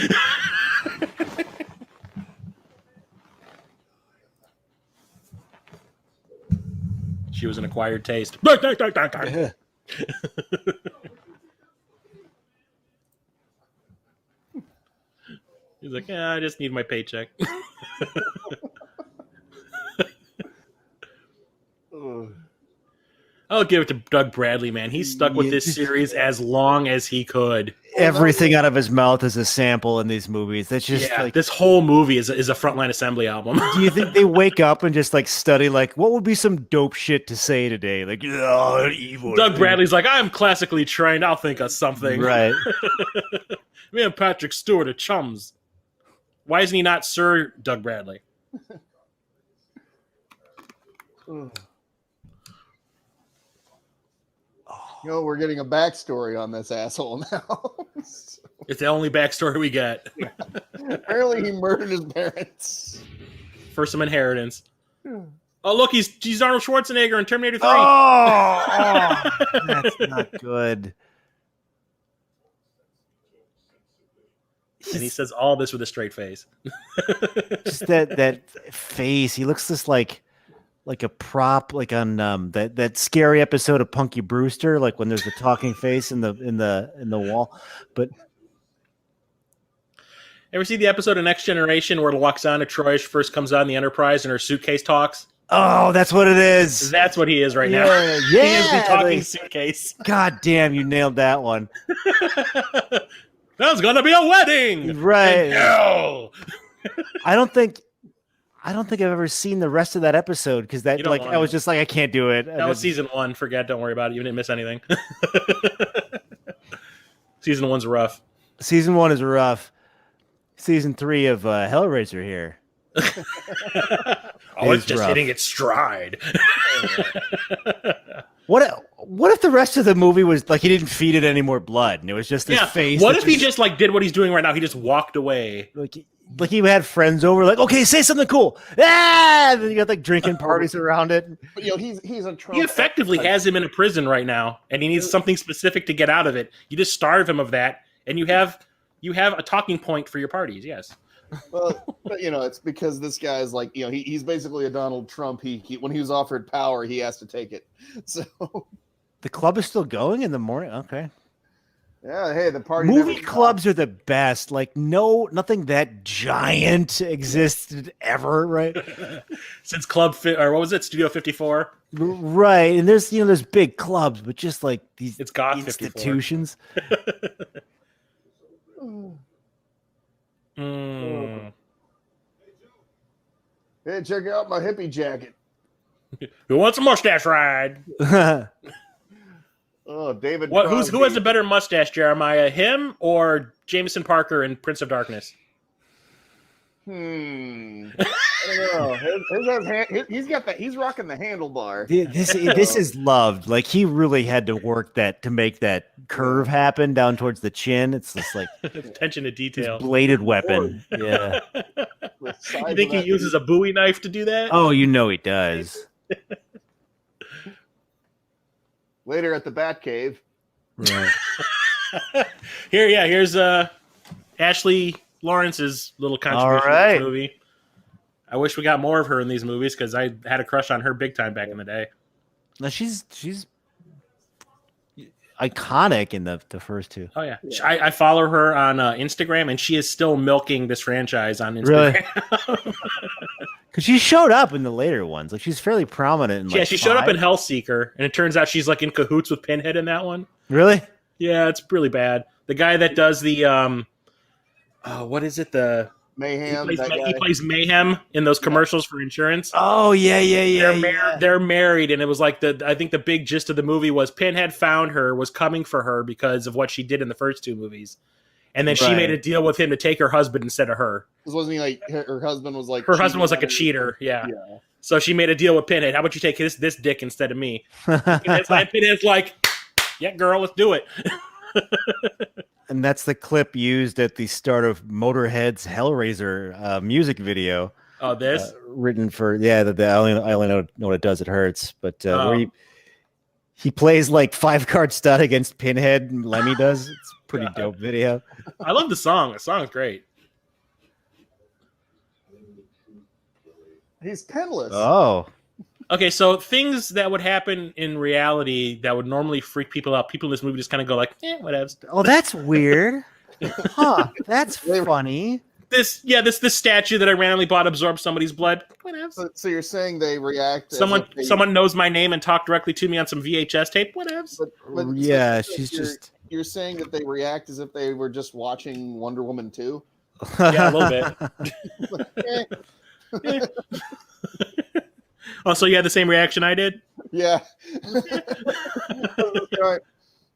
She was an acquired taste. He's like, yeah, I just need my paycheck. I'll give it to Doug Bradley, man. He stuck with this series as long as he could. Everything out of his mouth is a sample in these movies. That's just Yeah, like. this whole movie is a Frontline Assembly album. Do you think they wake up and just like study like what would be some dope shit to say today? Like, oh, evil. Doug Bradley's like, I'm classically trained. I'll think of something. Right. Me and Patrick Stewart are chums. Why isn't he not Sir Doug Bradley? We're getting a backstory on this asshole now. It's the only backstory we get Apparently, he murdered his parents. for some inheritance. Oh, look, he's Arnold Schwarzenegger in Terminator 3. Oh, that's not good. And he says all this with a straight face. Just that face. He looks just like a prop, like on that scary episode of Punky Brewster, like when there's a talking face in the wall. But Ever see the episode of Next Generation where Loxana Troy first comes on the Enterprise and her suitcase talks? oh, that's what it is. That's what he is right now. Yeah, He is the yeah, talking like- suitcase. God damn, you nailed that one. There's gonna be a wedding, Right. No. I don't think I've ever seen the rest of that episode because You don't like want I was to. just like I can't do it. That was season 1. Forget. Don't worry about it. You didn't miss anything. Season 1's rough. Season 1 is rough. Season 3 of Hellraiser here. Oh, it's Is just rough. hitting its stride. What if the rest of the movie was like he didn't feed it any more blood and it was just his face? What that if he just like did what he's doing right now? He just walked away. like he had friends over, like, okay, say something cool. Ah! And then you got like drinking parties around it. But he's a Trump. He effectively has him in a prison right now, and he needs something specific to get out of it. You just starve him of that, and you have a talking point for your parties. Yes. Well, but, it's because this guy's like, he's basically a Donald Trump. He when he was offered power, he has to take it. So The club is still going in the morning. Okay. Yeah, hey, the party. Movie never clubs are the best. Like, nothing that giant existed ever, right? Since or what was it, Studio 54? Right. And there's big clubs, but just like these It's Goth 54. institutions. Mm. Hey, check out my hippie jacket. Who wants a mustache ride? Oh, David. Who Crosby. has a better mustache, Jeremiah? Him or Jameson Parker in Prince of Darkness? I don't know. He's got that. He's rocking the handlebar. This is loved. Like, he really had to work to make that curve happen down towards the chin. It's just like attention to detail. Bladed weapon. Yeah. You think he uses a Bowie knife to do that? Oh, you know he does. Later at the Batcave. Right. Here's Ashley Lawrence's little contribution to this movie. I wish we got more of her in these movies because I had a crush on her big time back in the day. Now she's iconic in the first two. Oh yeah. I follow her on Instagram, and she is still milking this franchise on Instagram. Really? Because she showed up in the later ones. Like, she's fairly prominent. She showed up in Hellseeker, and it turns out she's like in cahoots with Pinhead in that one. Really? Yeah, it's really bad. The guy that does the what is it? The Mayhem. He plays Mayhem in those commercials for insurance. Oh yeah. They're married, and it was like I think the big gist of the movie was Pinhead found her, was coming for her because of what she did in the first two movies, and then she made a deal with him to take her husband instead of her. Because wasn't he like her husband was like a cheater? Yeah. So she made a deal with Pinhead. How about you take this dick instead of me? Pinhead's like, yeah, girl, let's do it. And that's the clip used at the start of Motorhead's Hellraiser music video. Oh, this? Written for, I only know what it does. It hurts. But where he plays like 5-card stud against Pinhead, and Lemmy does. It's a pretty dope video. I love the song. The song's great. He's penless. Oh. Okay, so things that would happen in reality that would normally freak people out. People in this movie just kind of go like, whatever. Oh, that's weird. Huh. That's funny. This statue that I randomly bought absorbed somebody's blood. Whatever. So you're saying they react? Someone knows my name and talked directly to me on some VHS tape. Whatever. But yeah, You're saying that they react as if they were just watching Wonder Woman 2? Yeah, a little bit. Oh, so you had the same reaction I did? Yeah. It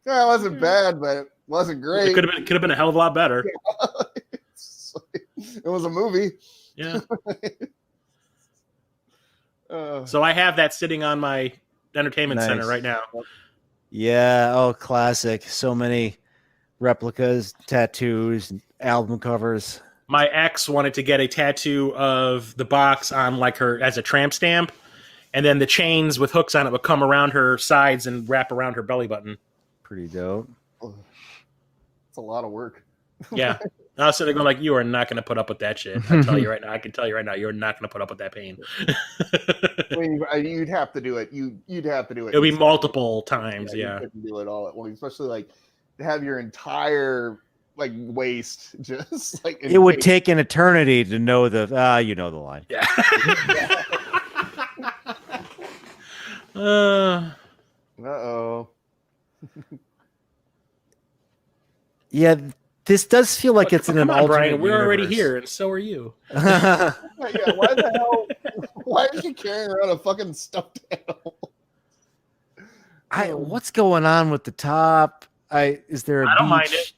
wasn't bad, but it wasn't great. It could have been a hell of a lot better. It was a movie. Yeah. So I have that sitting on my entertainment center right now. Yeah. Oh, classic. So many replicas, tattoos, album covers. My ex wanted to get a tattoo of the box on like her as a tramp stamp, and then the chains with hooks on it would come around her sides and wrap around her belly button. Pretty dope. It's a lot of work. Yeah. I was sitting there going like, you are not going to put up with that shit. I can tell you right now, you're not going to put up with that pain. I mean, you'd have to do it. You'd have to do it. It'll be multiple times. Yeah. You couldn't do it all at once, especially like to have your entire like waist just like it would take an eternity to know the line. Yeah. Uh-oh. Yeah, this does feel like it's in an alternate Brian, we're universe. already here, and so are you. Yeah, why the hell? Why is she carrying around a fucking stuffed animal? What's going on with the top? Is there a I don't mind beach?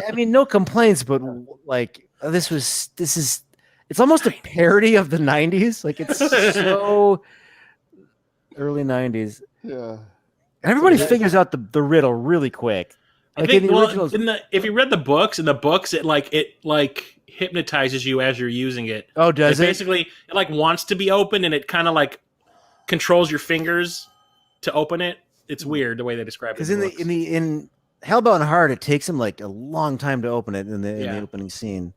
I mean, no complaints, but like this is it's almost a parody of the 90s. Like, it's so early 90s. Yeah. And everybody figures out the riddle really quick. Like, I think, if you read the books, it hypnotizes you as you're using it. Oh, does it? Basically, it like wants to be open, and it kind of like controls your fingers to open it. It's weird the way they describe it. Because in Hellbound Heart, it takes him like a long time to open it in the opening scene.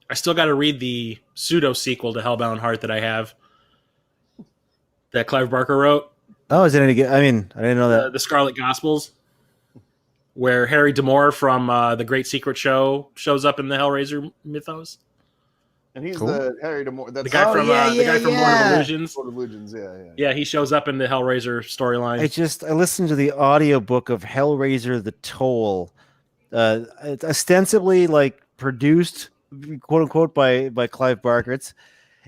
I still got to read the pseudo sequel to Hellbound Heart that I have, that Clive Barker wrote. Oh, is it any good? I mean, I didn't know that. The Scarlet Gospels, where Harry D'Amour from the Great Secret Show shows up in the Hellraiser mythos. And he's Cool. the Harry D'Amour. That's The guy from Lord of Illusions. Lord of Illusions, yeah. Yeah, he shows up in the Hellraiser storyline. I listened to the audiobook of Hellraiser the Toll. It's ostensibly like produced, quote unquote, by Clive Barker.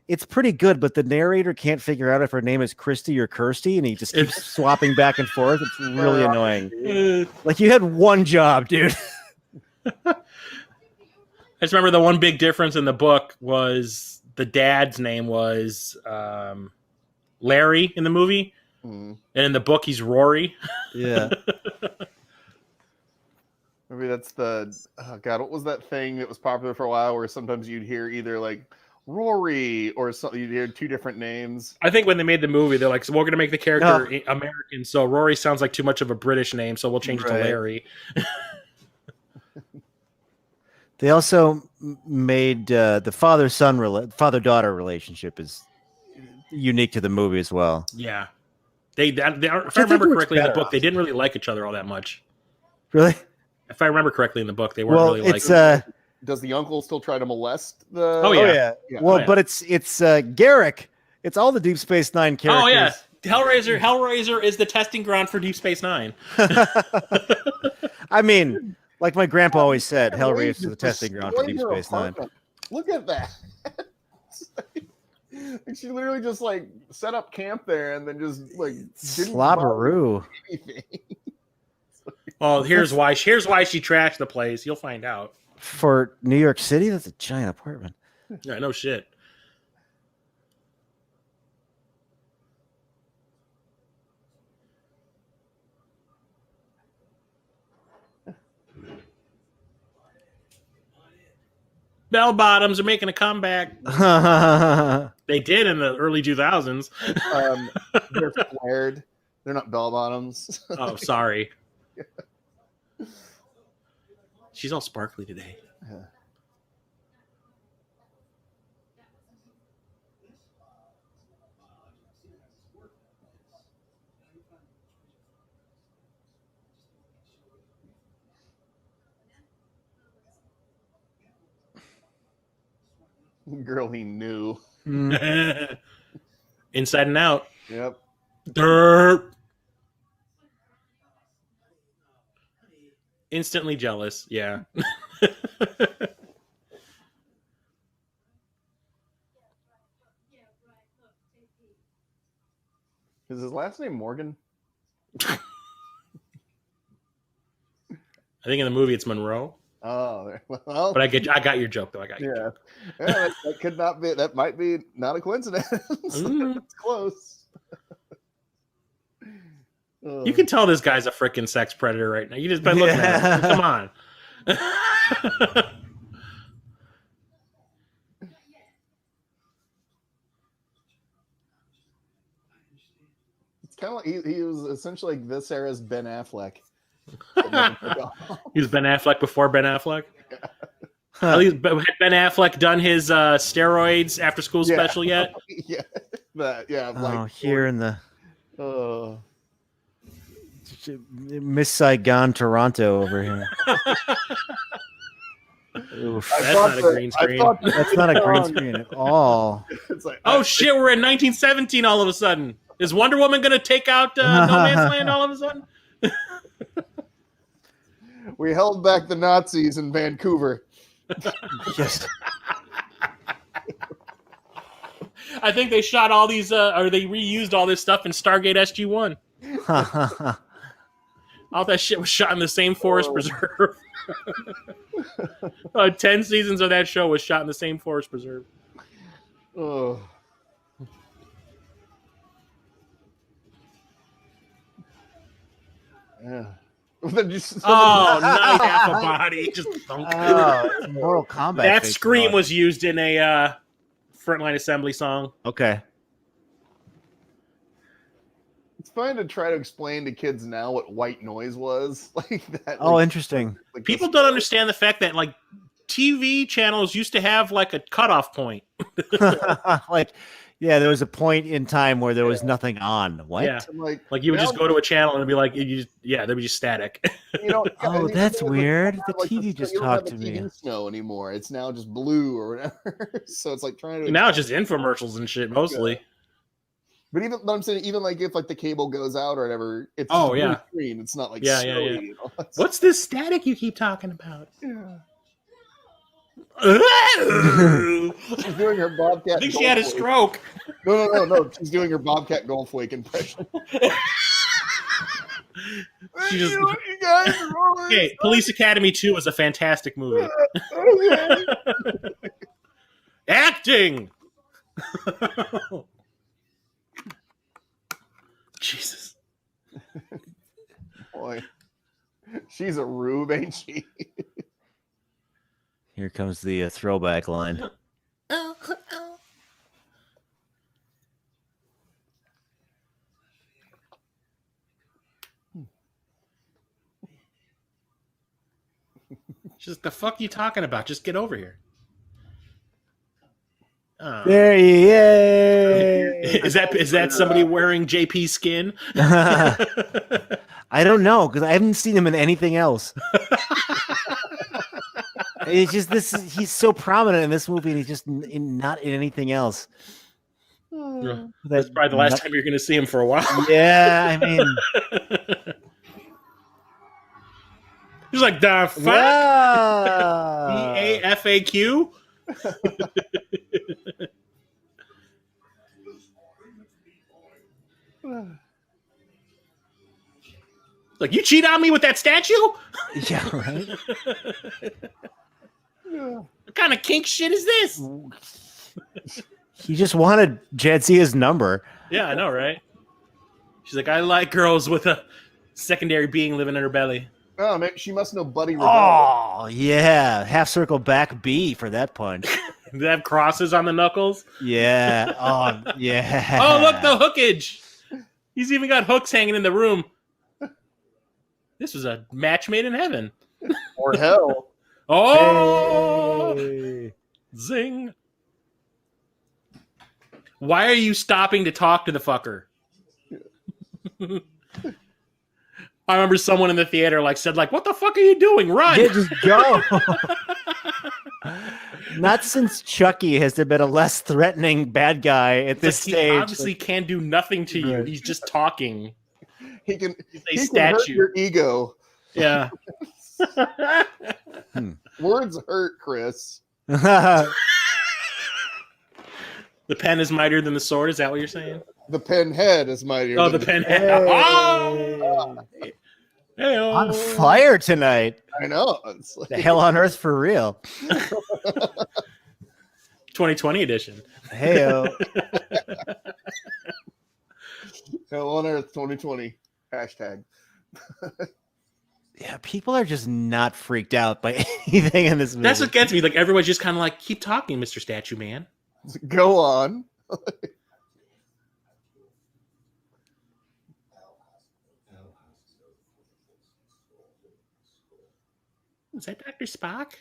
It's pretty good, but the narrator can't figure out if her name is Christy or Kirsty, and he just keeps swapping back and forth. It's really annoying. Like, you had one job, dude. I just remember the one big difference in the book was the dad's name was Larry in the movie, and in the book he's Rory. Yeah. Maybe that's God, what was that thing that was popular for a while where sometimes you'd hear either like Rory or something, you'd hear two different names. I think when they made the movie, they're like, so we're going to make the character American, so Rory sounds like too much of a British name, so we'll change it to Larry. They also made the father-daughter relationship is unique to the movie as well. Yeah. If I remember correctly in the book, they didn't really like each other all that much. Really? If I remember correctly in the book, they weren't really like each other. Does the uncle still try to molest the... Oh, yeah. Well, but it's Garrick. It's all the Deep Space Nine characters. Oh, yeah. Hellraiser is the testing ground for Deep Space Nine. I mean, like my grandpa always said, Hellraiser is the testing ground for Deep Space Nine. Look at that. Like, she literally just like set up camp there and then just like slobberoo. Well, here's why she trashed the place. You'll find out. For New York City, that's a giant apartment. Yeah, no shit. Bell bottoms are making a comeback. They did in the early 2000s. They're flared. They're not bell bottoms. Oh, sorry. She's all sparkly today. Yeah. Girl he knew. Inside and out. Yep. Derp. Instantly jealous. Yeah. Is his last name Morgan? I think in the movie it's Monroe. Oh, well, but I got your joke though. I got your joke. Yeah, that could not be. That might be not a coincidence. It's close. You can tell this guy's a freaking sex predator right now. You just by looking at him. Come on. It's kind of like he was essentially like this era's Ben Affleck. He was Ben Affleck before Ben Affleck. At least, had Ben Affleck done his steroids after school special yet? Yeah, like here in the Miss Saigon, Toronto over here. Oof, that's not a green screen. That's not a green screen at all. It's like, oh shit, we're in 1917 all of a sudden. Is Wonder Woman going to take out No Man's Land all of a sudden? We held back the Nazis in Vancouver. Yes. I think they shot all these, or they reused all this stuff in Stargate SG-1. All that shit was shot in the same forest preserve. 10 seasons of that show was shot in the same forest preserve. Oh. Yeah. Nice half a body. Just it's Mortal Kombat. That scream was used in a Frontline Assembly song. Okay. It's fine to try to explain to kids now what white noise was like that. Oh, interesting. Like people don't understand the fact that like TV channels used to have like a cutoff point. Like Yeah, there was a point in time where there was nothing on. What? Yeah. I'm like Like you would now- just go to a channel and it'd be like, there'd be just static. You know, Oh, and that's you don't weird. have, The like, TV just you don't have talked the to me. TV snow anymore. It's now just blue or whatever. So it's like trying to. Now it's just infomercials and shit mostly. But I'm saying, even like if like the cable goes out or whatever, it's Oh, just a blue yeah. screen. It's not like Yeah, snowy, yeah. You know? What's this static you keep talking about? Yeah. I She's doing her Bobcat. think she had a Goldthwait. stroke. No. She's doing her Bobcat Goldthwait impression. She just- You guys are all Okay, Police Academy 2 was a fantastic movie. okay. Acting. Jesus. Boy, she's a rube, ain't she? Here comes the throwback line. Just the fuck you talking about? Just get over here. There he is. Is that somebody wearing JP skin? I don't know because I haven't seen him in anything else. It's just he's so prominent in this movie, and he's just not in anything else. That's probably the last time you're going to see him for a while. Yeah, I mean, he's like, the fuck? wow. EAFAQ? Like, you cheat on me with that statue? Yeah, right. What kind of kink shit is this? He just wanted Jadzia's number. Yeah, I know, right? She's like, I like girls with a secondary being living in her belly. Oh, man, she must know Buddy Revell. Oh, yeah. Half circle back B for that punch. Do they have crosses on the knuckles? Yeah. Oh, yeah. Oh, look, the hookage. He's even got hooks hanging in the room. This was a match made in heaven. Or hell. Oh, Hey. zing. Why are you stopping to talk to the fucker? I remember someone in the theater said, what the fuck are you doing? Run. Yeah, just go. Not since Chucky has there been a less threatening bad guy at this He stage. obviously can do nothing to you. Right. He's just talking. He can hurt statue. your ego. Yeah. Words hurt, Chris. The pen is mightier than the sword. Is that what you're saying? The pen head is mightier. Oh, than the pen. Hey. Oh! Hey-oh. On fire tonight. I know. It's like, The hell on earth for real. 2020 edition. Hey, hell on earth 2020. Hashtag. yeah, people are just not freaked out by anything in this movie. That's what gets me. Everyone's just kind of keep talking, Mr. Statue Man. Go on. Is that Dr. Spock?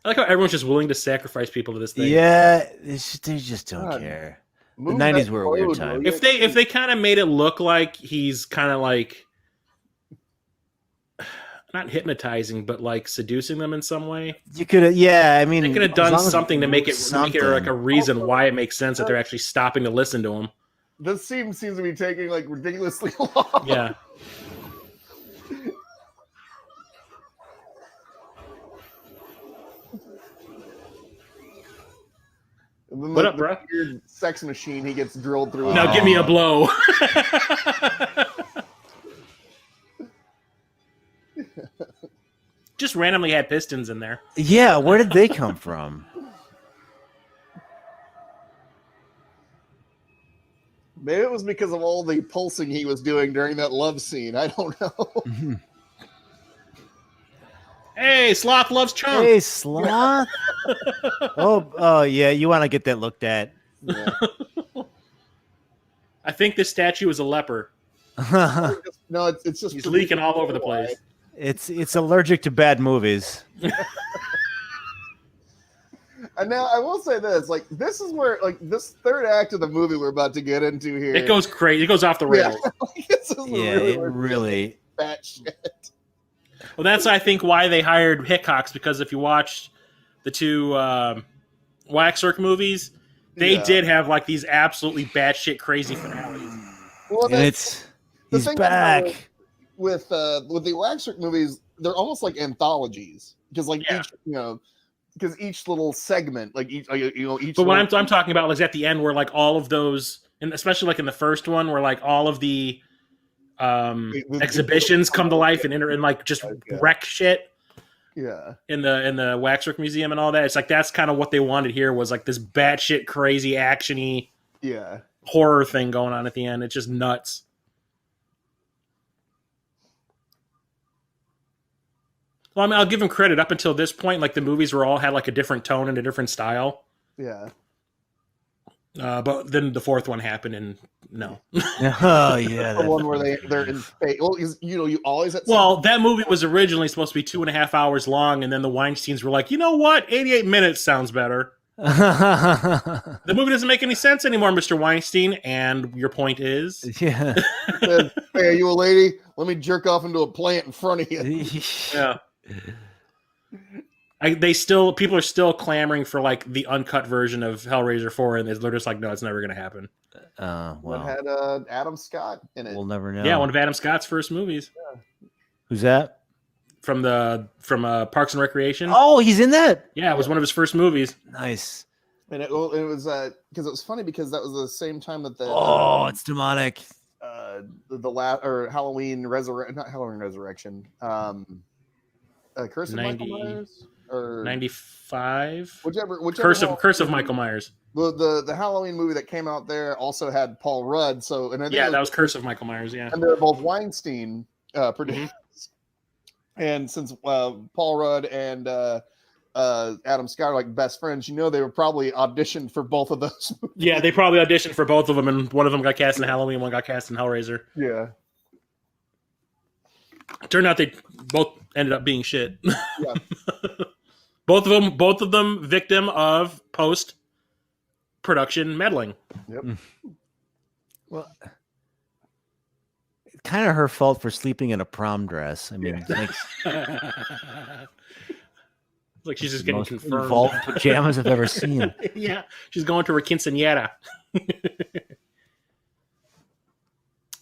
I like how everyone's just willing to sacrifice people to this thing. Yeah, they just don't God. care. The Move 90s that were a weird code, time. will you? If they kind of made it look like he's kind of not hypnotizing, but seducing them in some way, You could have, yeah, I mean, they could have as done long as something to make it something. a reason why it makes sense that they're actually stopping to listen to him. This scene seems to be taking ridiculously long. Yeah. And then What the up, bro? weird sex machine he gets drilled through. Now give me a blow. Just randomly had pistons in there. Yeah, where did they come from? Maybe it was because of all the pulsing he was doing during that love scene. I don't know. Hey, Sloth loves chunk. Hey, Sloth. Oh, yeah, you want to get that looked at. Yeah. I think this statue is a leper. No, it's just He's leaking all over the place. It's allergic to bad movies. And now I will say this, like this is where like this third act of the movie we're about to get into here. It goes crazy. It goes off the rails. This is really fat shit. Well, that's I think why they hired Hickox, because if you watch the two Waxwork movies, they did have like these absolutely batshit crazy finales. Well, and he's back with the Waxwork movies. They're almost like anthologies because like each because each little segment, like each each. But what I'm talking about is at the end where like all of those, and especially like in the first one where like all of the exhibitions come to life and like just wreck shit. Yeah. In the Waxwork Museum and all that. It's like that's kind of what they wanted here was like this batshit crazy actiony horror thing going on at the end. It's just nuts. Well, I mean, I'll give them credit. Up until this point, like the movies were all had like a different tone and a different style. Yeah. But then the fourth one happened, and no. Oh yeah, the one where they're in space. Well, you always had. That movie was originally supposed to be 2.5 hours long, and then the Weinsteins were like, you know what, 88 minutes sounds better. The movie doesn't make any sense anymore, Mr. Weinstein. And your point is, Hey, are you a lady? Let me jerk off into a plant in front of you. Yeah. People are still clamoring for like the uncut version of Hellraiser 4, and they're just like, no, it's never going to happen. It had Adam Scott in it. We'll never know. Yeah, one of Adam Scott's first movies. Yeah. Who's that? From Parks and Recreation. Oh, he's in that. Yeah, it was one of his first movies. Nice. And it was because it was funny because that was the same time that it's demonic. The last or Halloween Resurrection. Curse of Michael Myers or 95, whichever Curse of Michael Myers. The Halloween movie that came out there also had Paul Rudd. So and I think that was Curse of Michael Myers. Yeah, and they're both Weinstein produced. Mm-hmm. And since Paul Rudd and Adam Scott are like best friends, they were probably auditioned for both of those movies. Yeah, they probably auditioned for both of them, and one of them got cast in Halloween, one got cast in Hellraiser. Yeah. Turned out they both ended up being shit. Yeah. both of them victim of post-production meddling. Yep. Well, it's kind of her fault for sleeping in a prom dress. I mean, like she's just getting confirmed. Involved pajamas I've ever seen. Yeah, she's going to her quinceañera.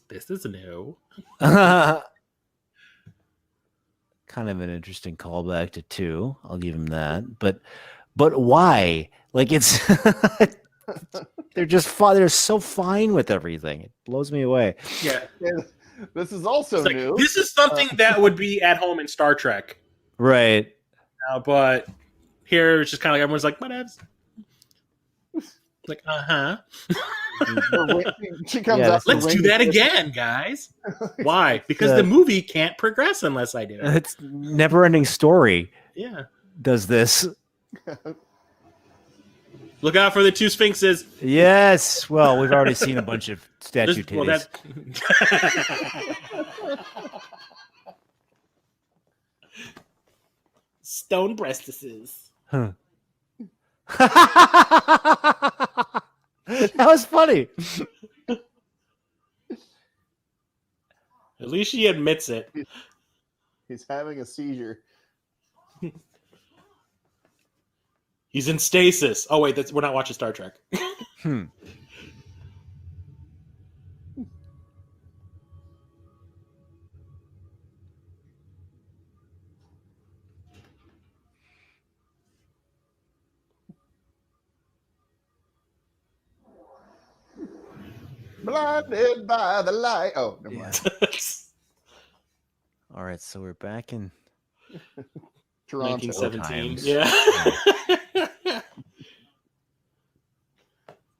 This is new. Kind of an interesting callback to 2. I'll give him that. But why? Like it's they're just fine. They're so fine with everything. It blows me away. Yeah. This is also new. This is something that would be at home in Star Trek. Right. But here it's just kind of like everyone's like, whatevs. Like, She comes out. Let's do that again, guys. Why? Because the movie can't progress unless I do it. It's never-ending story. Yeah. Does this. Look out for the 2 sphinxes. Yes. Well, we've already seen a bunch of statue titties. Stone breastises. Huh. That was funny. At least she admits it. He's having a seizure. He's in stasis. Oh wait, we're not watching Star Trek. Blinded by the light. Oh, never mind. All right, so we're back in Toronto. 1917. Yeah.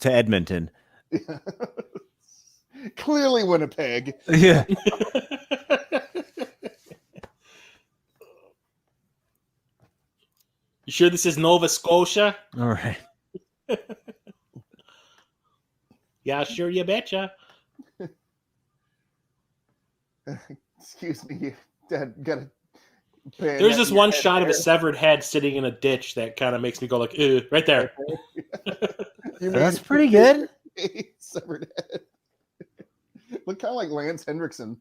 To Edmonton. Yeah. Clearly Winnipeg. Yeah. You sure this is Nova Scotia? All right. Yeah, sure, you betcha. Excuse me, Dad, gotta There's this one shot of a severed head sitting in a ditch that kind of makes me go like, ew, right there. That's pretty good. Severed head. Look kind of like Lance Hendrickson.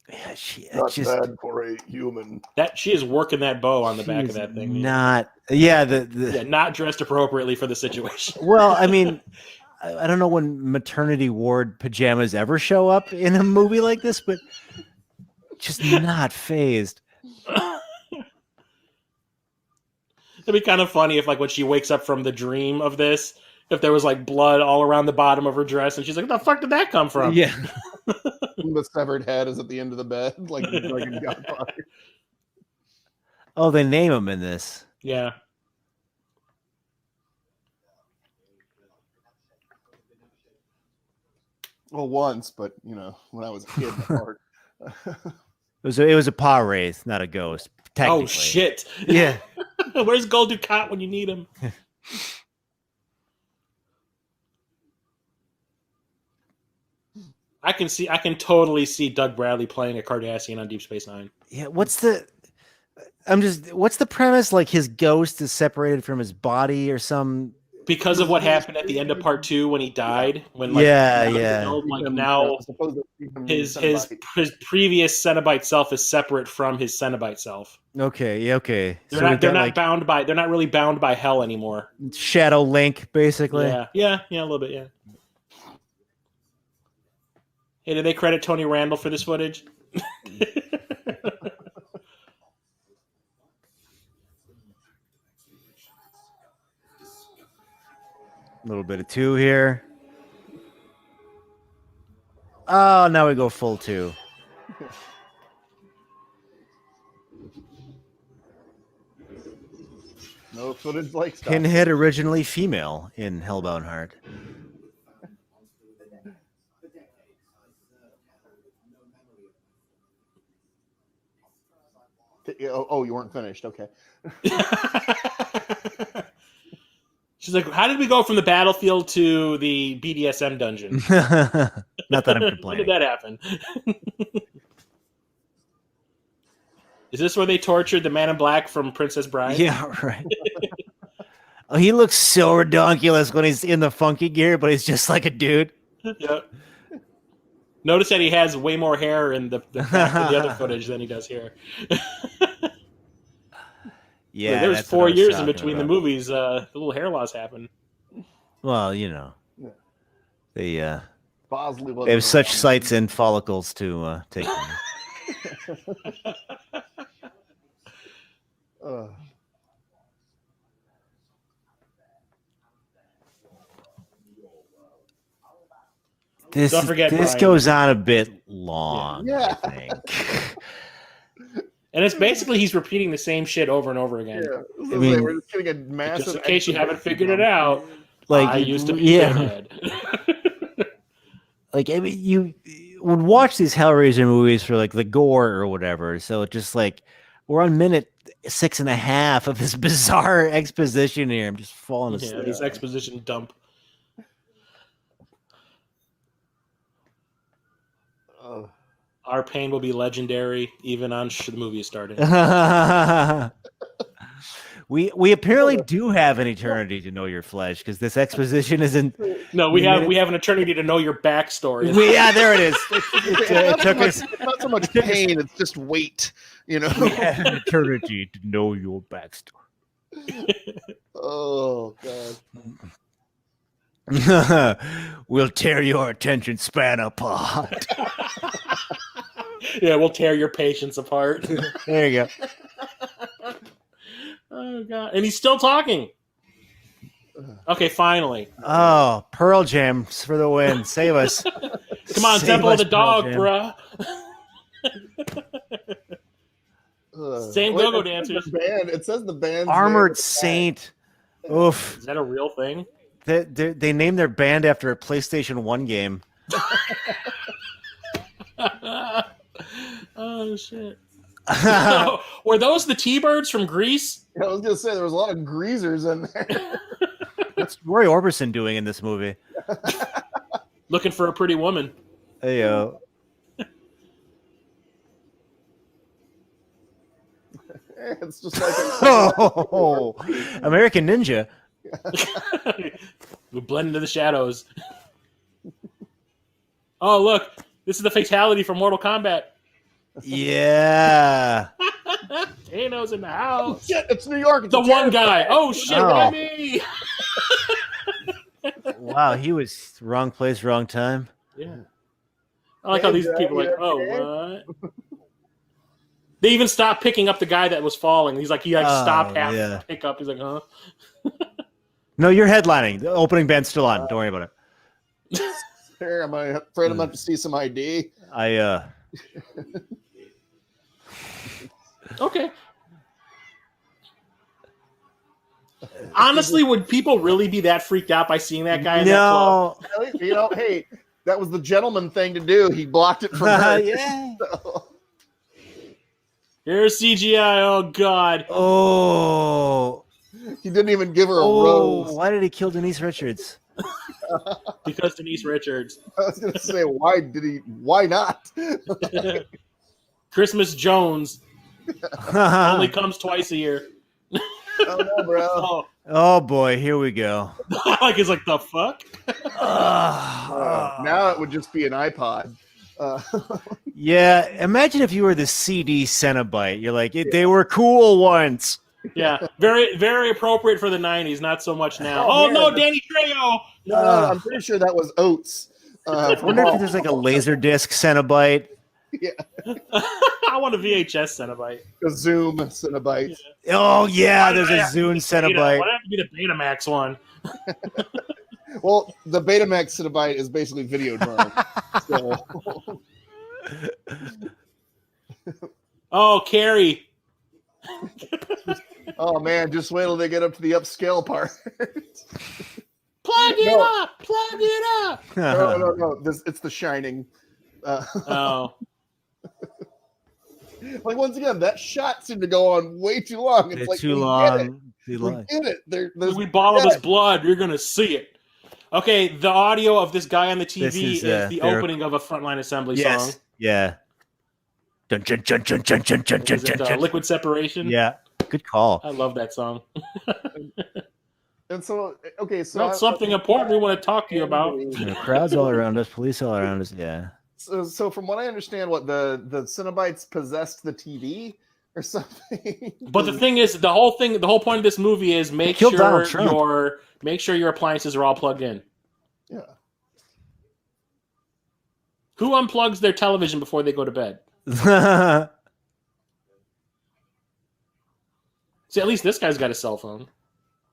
Yeah, she Not just bad for a human. That she is working that bow on the back of that thing. Not not dressed appropriately for the situation. Well, I mean, I don't know when maternity ward pajamas ever show up in a movie like this, but just not phased. It'd be kind of funny if, like, when she wakes up from the dream of this, if there was like blood all around the bottom of her dress, and she's like, "What the fuck did that come from?" Yeah. The severed head is at the end of the bed, like in Godfather. Oh, they name him in this. Yeah. Well, once, but when I was a kid, hard. It was a paw wraith, not a ghost. Technically. Oh shit! Yeah. Where's Gul Dukat when you need him? I can totally see Doug Bradley playing a Cardassian on Deep Space Nine. Yeah. What's the premise? Like his ghost is separated from his body or some. Because of what happened at the end of part 2 when he died, when now his previous Cenobite self is separate from his Cenobite self. Okay, yeah, okay. They're not really bound by hell anymore. Shadow Link, basically. Yeah, a little bit, yeah. Hey, did they credit Tony Randall for this footage? A little bit of 2 here. Oh, now we go full 2. No footage like stuff. Pinhead originally female in Hellbound Heart. Oh, you weren't finished. Okay. She's like, how did we go from the battlefield to the BDSM dungeon? Not that I'm complaining. When did that happen? Is this where they tortured the Man in Black from Princess Bride? Yeah, right. Oh, he looks so redonkulous when he's in the funky gear, but he's just like a dude. Yep. Notice that he has way more hair in the other footage than he does here. Yeah, there was 4 years in between the movies. The little hair loss happened. Well, they Bosley have such sites and follicles to take. This Brian. goes on a bit long. Yeah. I think. And it's basically he's repeating the same shit over and over again. Yeah. I mean, we're just getting a massive. Just in case you haven't figured it out, like I used to be Pinhead. Like, I mean, you would watch these Hellraiser movies for like the gore or whatever. So it just like we're on minute 6.5 of this bizarre exposition here. I'm just falling asleep. Yeah, this exposition dump. Our pain will be legendary even on the movie started. We apparently do have an eternity to know your flesh because this exposition isn't. No, we have an eternity to know your backstory. Yeah, there it is. It took us. It's not so much pain; it's just weight. We have an eternity to know your backstory. Oh God. We'll tear your attention span apart. Yeah, we'll tear your patience apart. There you go. Oh God! And he's still talking. Okay, finally. Oh, Pearl Jams for the win! Save us! Come on, Save Temple of us, the Dog, Pearl bruh. Same go-go dancers. Band. It says the band. Armored Saint. Oof. Is that a real thing? They named their band after a PlayStation 1 game. Oh shit! So, were those the T-Birds from Greece? I was gonna say there was a lot of greasers in there. What's Roy Orbison doing in this movie? Looking for a pretty woman. Hey yo. It's just like American Ninja. We blend into the shadows. Oh, look. This is the fatality from Mortal Kombat. Yeah. Thanos in the house. shit, it's New York. It's The a one terror guy. attack. Oh, shit, why me? Wow, he was wrong place, wrong time. Yeah. I like how these people are like, oh, what? They even stopped picking up the guy that was falling. He stopped having to pick up. He's like, huh? No, you're headlining. The opening band's still on. Don't worry about it. Here, am I afraid I'm going to see some ID? Okay. Honestly, would people really be that freaked out by seeing that guy in that club? You know, hey, that was the gentleman thing to do. He blocked it from her. Yeah. So. Here's CGI. Oh, God. Oh. He didn't even give her a rose. Why did he kill Denise Richards? Because Denise Richards. I was going to say, why not? Christmas Jones only comes twice a year. Oh, no, bro. Oh, boy, here we go. He's like, the fuck? Now it would just be an iPod. Yeah, imagine if you were the CD Cenobite. You're like, they were cool once. Yeah, very, very appropriate for the 90s, not so much now. Oh, no, Danny Trejo! No, I'm pretty sure that was Oates. I wonder if there's like a Laserdisc Cenobite. Yeah. I want a VHS Cenobite. A Zoom Cenobite. Yeah. Oh, yeah, there's a Zoom Cenobite. Why have to be the Betamax one? Well, the Betamax Cenobite is basically Videodrome. So. Oh, Carrie. Oh, man, just wait till they get up to the upscale part. Plug it up! Plug it up! No. It's The Shining. Oh. Like, once again, that shot seemed to go on way too long. It's like, too long. We get it. We bottled his blood. You're going to see it. Okay, the audio of this guy on the TV is the opening of a Frontline Assembly song. Yeah. Dun, dun, dun, dun, dun, dun, dun, Is it, Liquid Separation? Yeah. Good call. I love that song. And so, okay, so Not something important we want to talk to you about. Crowds all around us, police all around us. Yeah. So from what I understand, what the Cenobites possessed the TV or something. But the thing is, the whole point of this movie is make sure your appliances are all plugged in. Yeah. Who unplugs their television before they go to bed? See, at least this guy's got a cell phone.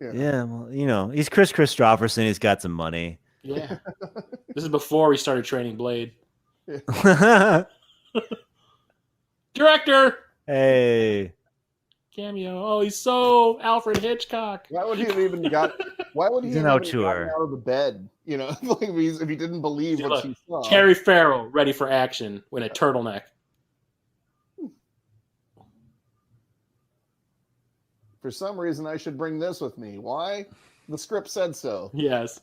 Yeah, well, he's Chris Christopherson. He's got some money. Yeah. This is before he started training Blade. Director! Hey. Cameo. Oh, he's so Alfred Hitchcock. Why would he have even got out of the bed? If he didn't believe what he saw. Terry Farrell, ready for action, in a turtleneck. For some reason, I should bring this with me. Why? The script said so. Yes.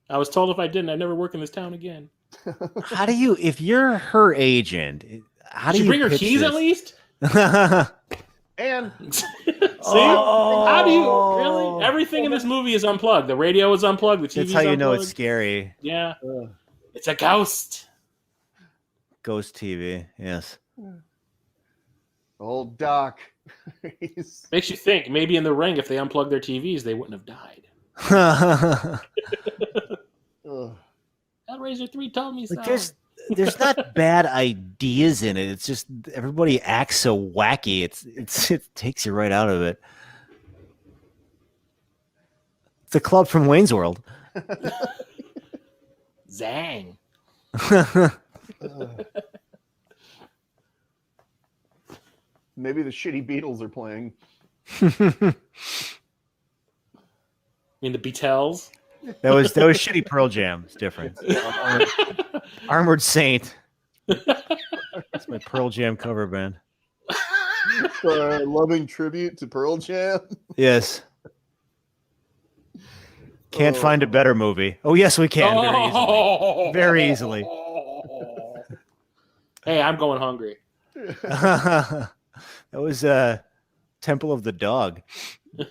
I was told if I didn't, I'd never work in this town again. How do you, if you're her agent, how do you bring her keys at least? And see, how do you really? Everything in this movie is unplugged. The radio is unplugged. The TV. That's how you know it's scary. Yeah, it's a ghost. Ghost TV. Yes. Old Doc. Makes you think. Maybe in The Ring, if they unplugged their TVs, they wouldn't have died. Hellraiser 3 told me so. There's not bad ideas in it. It's just everybody acts so wacky. It takes you right out of it. It's a club from Wayne's World. Zang. Maybe the shitty Beatles are playing. I mean the Beatles. That was shitty Pearl Jam. It's different. Armored Saint. That's my Pearl Jam cover band. Loving tribute to Pearl Jam. Yes. Can't find a better movie. Oh yes, we can very easily. Hey, I'm going hungry. That was Temple of the Dog. Yeah,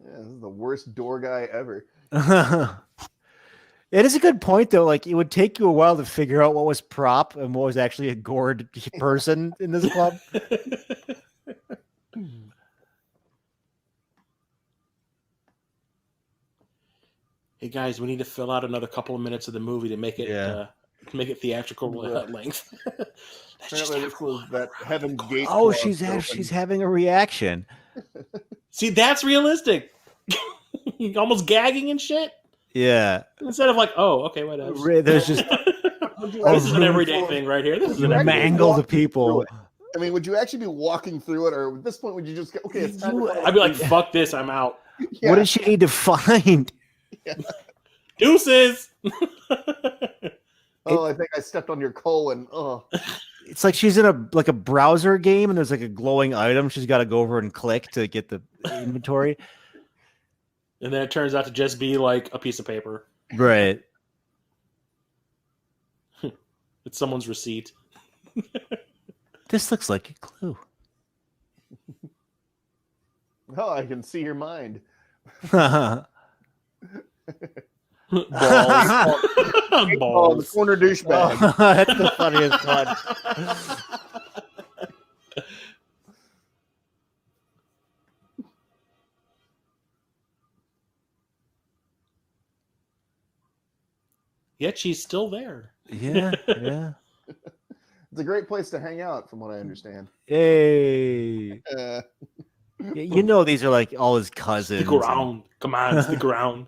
this is the worst door guy ever. It is a good point, though. Like, it would take you a while to figure out what was prop and what was actually a gored person in this club. Hey guys, we need to fill out another couple of minutes of the movie to make it theatrical length. Apparently, this was that Heaven's Gate. Oh, she's having a reaction. See, that's realistic. Almost gagging and shit. Yeah. Instead of like, oh, okay, whatever. There's just this is an everyday thing right here. This is an mangle the people. I mean, would you actually be walking through it, or at this point, would you just go, okay, it's time to I'd be like, fuck this, I'm out. Yeah. What does she need to find? Yeah. Deuces. Oh, I think I stepped on your colon. Oh. It's like she's in a browser game, and there's like a glowing item she's got to go over and click to get the inventory. And then it turns out to just be like a piece of paper. Right. It's someone's receipt. This looks like a clue. Oh, I can see your mind. Balls. Oh, the corner douchebag. Oh, that's the funniest one. Yet she's still there. Yeah, yeah. It's a great place to hang out, from what I understand. Hey. You know these are like all his cousins. The ground. Come on, it's the ground.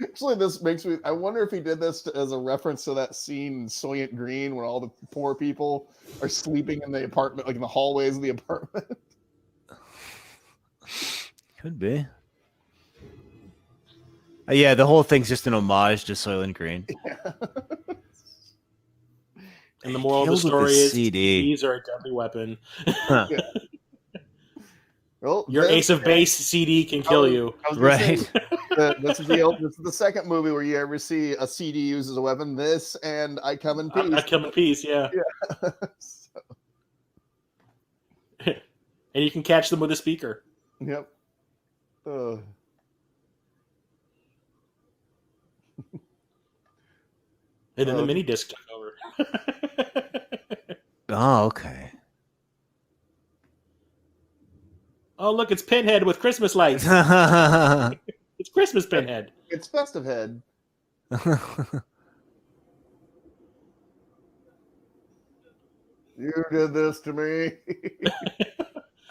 Actually, this makes me... I wonder if he did this as a reference to that scene in Soylent Green when all the poor people are sleeping in the apartment, like in the hallways of the apartment. Could be. Yeah, the whole thing's just an homage to Soylent Green. Yeah. And the moral of the story is CDs are a deadly weapon. Huh. Yeah. Well, your Ace of Base CD can kill you. Right. This is the second movie where you ever see a CD used as a weapon. This and I Come in Peace. I Come in Peace, yeah. Yeah. So. And you can catch them with a speaker. Yep. And then the mini disc took over. Oh, okay. Oh, look, it's Pinhead with Christmas lights. It's Christmas Pinhead. It's Festive Head. You did this to me.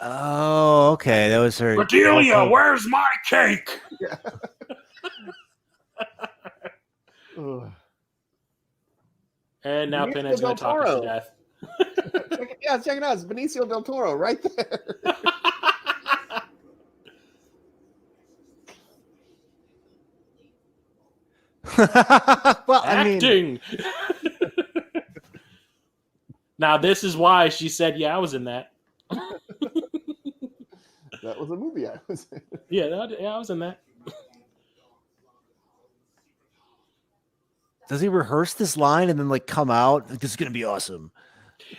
Oh, okay. That was her. Cordelia, where's my cake? Yeah. And now Pinhead's going to talk us to death. Check it out. It's Benicio del Toro right there. Well, acting. Now, this is why she said, yeah, I was in that. That was a movie I was in. Yeah, I was in that. Does he rehearse this line and then like come out? Like, this is gonna be awesome.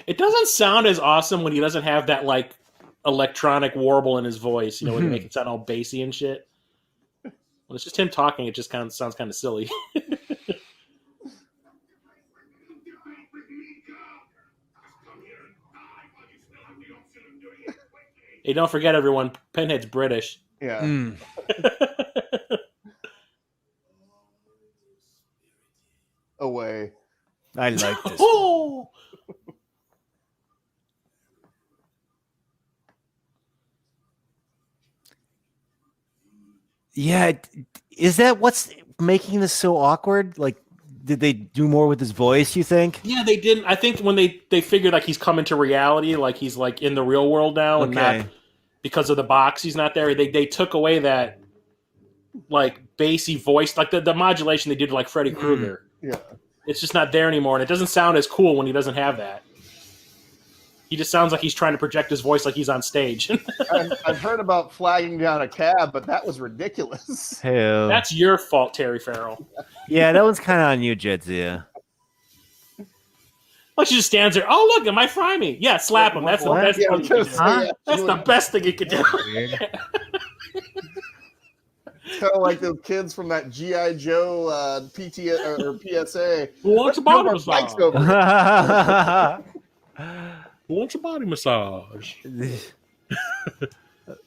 It doesn't sound as awesome when he doesn't have that like electronic warble in his voice. You know, when he makes it sound all bassy and shit. When it's just him talking, it just kind of sounds kind of silly. Hey, don't forget, everyone, Pinhead's British. Yeah. Away. I like this. Oh! Yeah, is that what's making this so awkward? Like, did they do more with his voice, you think? Yeah, they didn't. I think when they figured like he's coming to reality, like he's like in the real world now, and not because of the box, he's not there. They took away that like bassy voice, like the modulation they did to like Freddy Krueger. Yeah. It's just not there anymore, and it doesn't sound as cool when he doesn't have that. He just sounds like he's trying to project his voice like he's on stage. I've heard about flagging down a cab, but that was ridiculous. Hell. That's your fault, Terry Farrell. Yeah, that one's kind of on you, Jedzia. Like she just stands there. Oh, look, am I fry me? Yeah, slap him. That's the best thing you can do. Huh? That's the best thing you can do. It's kind of like those kids from that GI Joe PT or PSA. Who wants a body massage? Who Who wants a body massage?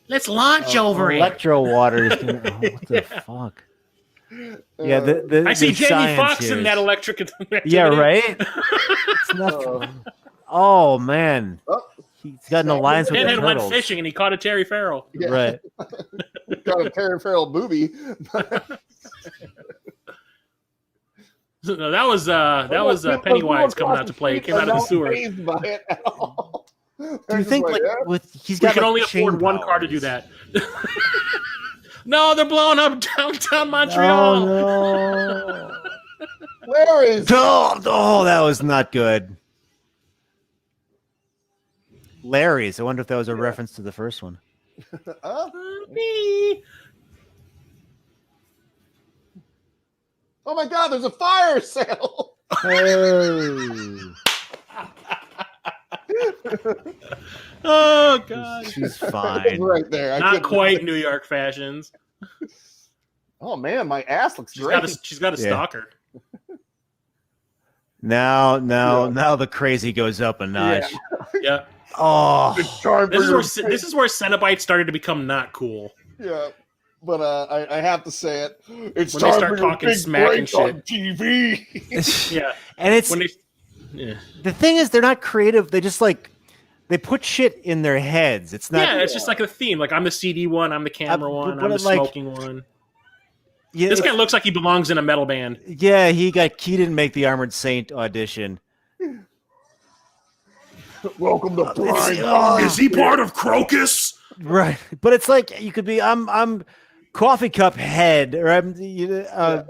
Let's launch over it. Electro water. What the fuck? Yeah, I see the Jamie science Foxx here in is- that electric activity. Yeah, right. It's not. Oh man, he's got an alliance with the Pinhead went turtles. fishing and he caught a Terry Farrell. Yeah. Right. Got a Terry Farrell booby. No, that was Pennywise coming out to play. He came out of the sewer. By it at all. Do you think like with he's We got can like, only chain afford one car to powers? do that. No, they're blowing up downtown Montreal. Oh no! Where is Oh, that was not good. Larry's. I wonder if that was a reference to the first one. Me. Oh my God! There's a fire sale. Oh God, She's It's fine. right there. not quite New York fashions. Oh man, my ass looks great. She's got a Yeah. stalker. Now the crazy goes up a notch. Yeah, Oh, It's time for your this is where Cenobites started to become not cool. yeah. But I have to say it. It's When they time start for your talking big smack and break on shit. TV. Yeah, and it's when they. Yeah. the thing is they're not creative. They just like they put shit in their heads. It's not. Yeah, it's just like a theme. Like I'm the CD one, I'm the camera one, but I'm the like- smoking one. Yeah, This guy looks like he belongs in a metal band. yeah, he didn't make the Armored Saint audition. Welcome to Prime. Is he part of Crocus? Right, but it's like you could be. I'm coffee cup head, or I'm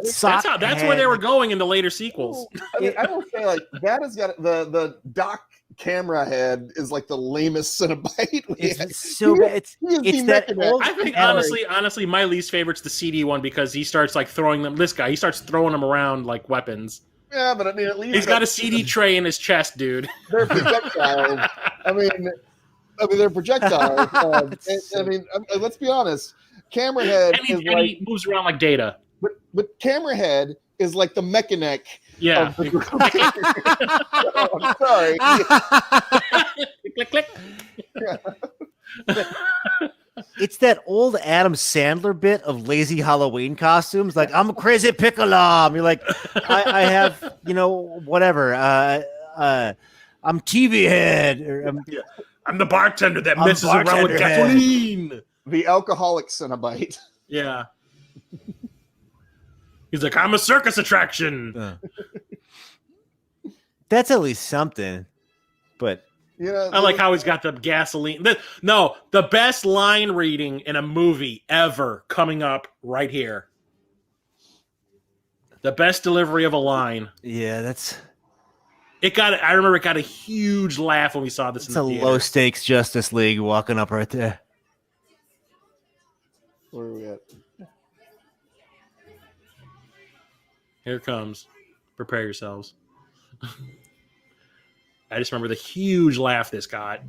sock That's where they head. were going in the later sequels. I mean, I will say like that has got the Doc camera head is like the lamest Cenobite. It's so bad. It's that old. I think Hellraiser. honestly, my least favorite's the CD one because he starts like throwing them. This guy, he starts throwing them around like weapons. Yeah, but I mean, at least He's got a CD tray in his chest, dude. They're projectiles. I mean, they're projectiles. Let's be honest. Camera head And is he like, moves around like Data. but camera head is like the mechanic. Yeah. Of the oh, I'm sorry. Click, click. It's that old Adam Sandler bit of lazy Halloween costumes. Like, I'm a crazy piccolo. You're like, I have, whatever. I'm TV head. Or, I'm the bartender that I'm messes around with bartender head. gasoline. The alcoholic Cenobite. Yeah. He's like, I'm a circus attraction. That's at least something. But I like how he's got the gasoline. The best line reading in a movie ever coming up right here. The best delivery of a line. yeah, that's I remember it got a huge laugh when we saw this it's in a the theater. low stakes Justice League walking up right there. Where are we at? Here it comes. Prepare yourselves. I just remember the huge laugh this got.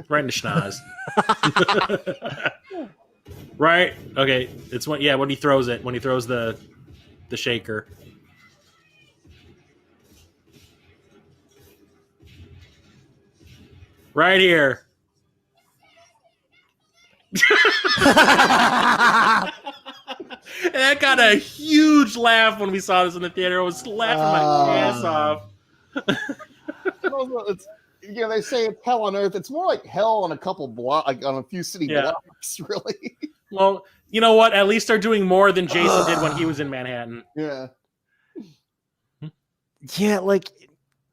Right in the schnoz. Right? Okay. It's when he throws it. When he throws the shaker. Right here. And that got a huge laugh when we saw this in the theater. I was laughing my ass off. It's, they say it's hell on earth. It's more like hell on a couple blocks, like on a few city blocks, really. Well, you know what? At least they're doing more than Jason did when he was in Manhattan. Yeah. Yeah, like,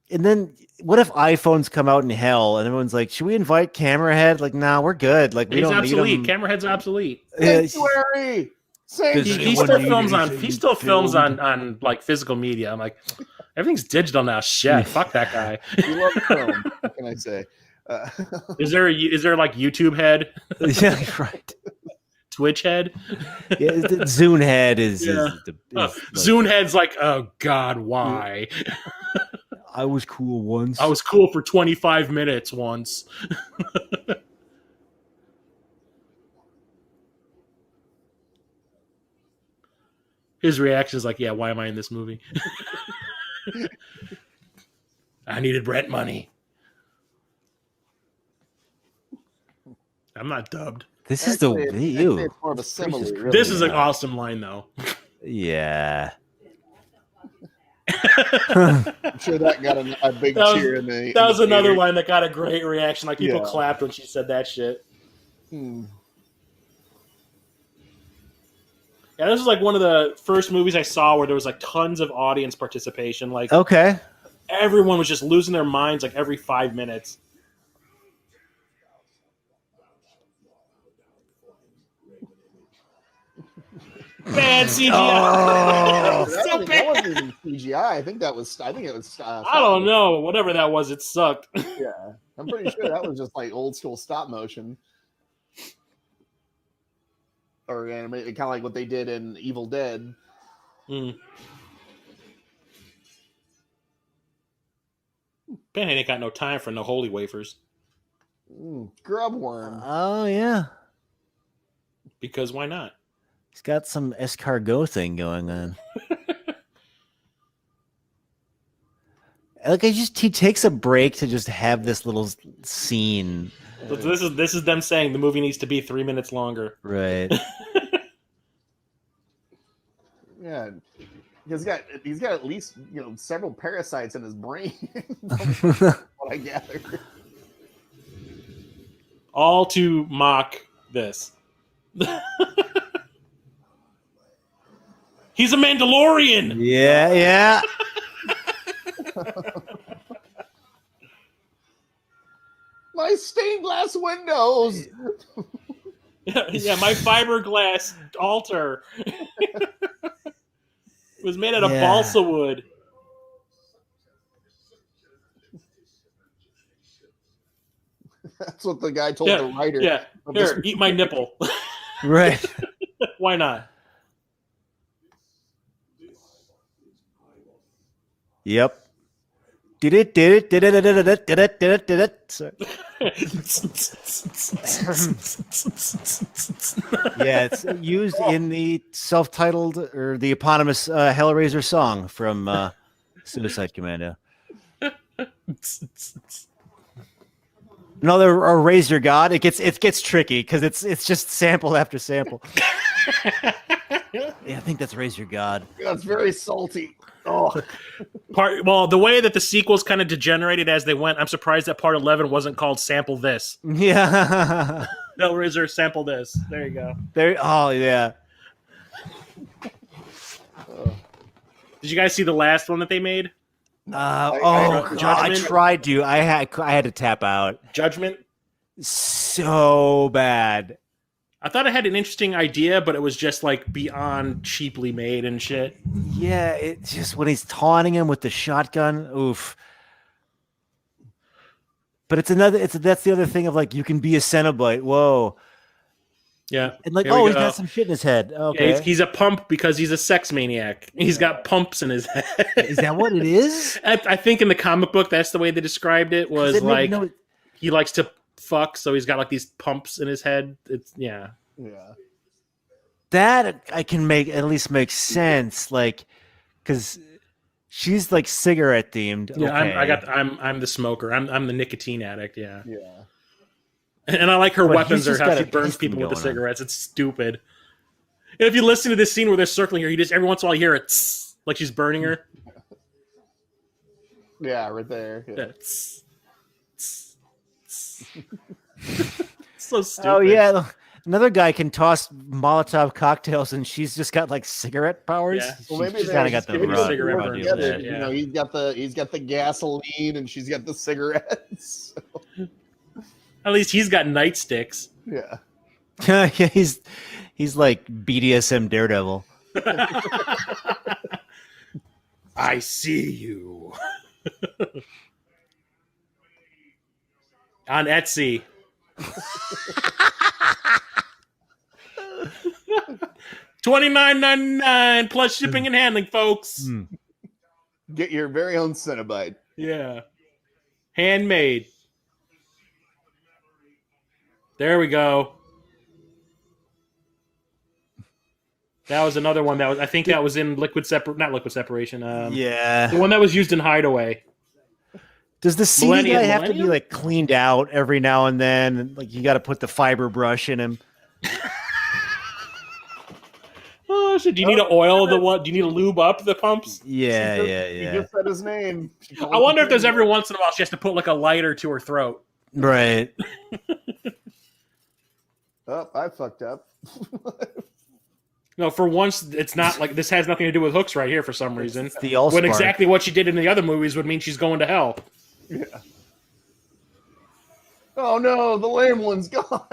and then what if iPhones come out in hell and everyone's like, should we invite Camera Head? Like, nah, we're good. Like, we He's don't obsolete. need him. Camerahead's obsolete. Sanctuary. He still films on like physical media. I'm like, everything's digital now. Shit, fuck that guy. You love film. What can I say? Is there like YouTube head? Yeah, right. Twitch head. Yeah, Zune head is like, Zune head's like, oh God, why? I was cool once. I was cool for 25 minutes once. His reaction is like, yeah, why am I in this movie? I needed rent money. I'm not dubbed. This Actually, is it's more of a simile. Really. This is an awesome line, though. Yeah. I'm sure that got a big cheer in the. That was another theater. line that got a great reaction. Like people Yeah. clapped when she said that shit. Hmm. Yeah, this was like one of the first movies I saw where there was like tons of audience participation. Like Okay. everyone was just losing their minds like every 5 minutes. Bad CGI. Oh. That wasn't even CGI. I think it was. I don't know. Whatever that was, it sucked. Yeah, I'm pretty sure that was just like old school stop motion, or animated, kind of like what they did in Evil Dead. Mm. Bernhardt ain't got no time for no holy wafers. Grub worm. Oh yeah. Because why not? He's got some escargot thing going on. Like he takes a break to just have this little scene. So this is them saying the movie needs to be 3 minutes longer. Right. Yeah, he's got at least several parasites in his brain. What I gather. All to mock this. He's a Mandalorian. Yeah. My stained glass windows. Yeah, my fiberglass altar was made out of balsa wood. That's what the guy told the writer. Yeah, here, eat my nipple. Right. Why not? Yep. Did it. Sorry. Yeah, it's used in the self-titled or the eponymous Hellraiser song from Suicide Commando. No, or Raise Your God. It gets tricky because it's just sample after sample. Yeah, I think that's Raise Your God. That's very salty. Oh, Well, the way that the sequels kind of degenerated as they went, I'm surprised that part 11 wasn't called Sample This. Yeah. Hellraiser Sample This. There you go. Oh yeah. Did you guys see the last one that they made? I tried to. I had to tap out. Judgment? So bad. I thought it had an interesting idea, but it was just like beyond cheaply made and shit. Yeah, it's just when he's taunting him with the shotgun. Oof. But that's the other thing of like you can be a Cenobite. Whoa. Yeah. And like, Here we he's go. got some shit in his head. Okay. Yeah, he's a pump because he's a sex maniac. He's got pumps in his head. Is that what it is? I think in the comic book, that's the way they described it. Was like he likes to fuck, so he's got like these pumps in his head. yeah. That I can at least make sense, like, because she's like cigarette themed. Yeah, okay. I'm the smoker. I'm the nicotine addict. Yeah. Yeah. And I like her But weapons he's or just how got she a burns piston people with the going on. cigarettes. It's stupid. And if you listen to this scene where they're circling her, you just every once in a while you hear it tss, like she's burning her. Yeah, right there. Yeah. Yeah, tss, tss, tss. So stupid. Oh yeah, another guy can toss Molotov cocktails, and she's just got like cigarette powers. Yeah. Well, maybe she's they kind of just got the gave her raw cigarette raw burns deal together. there. You Yeah. know, he's got the gasoline and she's got the cigarettes. At least he's got nightsticks. Yeah. Yeah, he's like BDSM Daredevil. I see you. On Etsy. $29.99 plus shipping and handling, folks. Get your very own Cenobite. Yeah. Handmade. There we go. That was another one I think that was in not liquid separation. Yeah. The one that was used in Hideaway. Does the CD guy have to be like cleaned out every now and then? Like you got to put the fiber brush in him. Oh, so do you need to oil the what? Do you need to lube up the pumps? Yeah. He just said his name. I wonder if there's every once in a while she has to put like a lighter to her throat. Right. Oh, I fucked up. No, for once, it's not like this has nothing to do with hooks right here for some reason. It's the Allspark. When exactly what she did in the other movies would mean she's going to hell. Yeah. Oh no, the lame one's gone.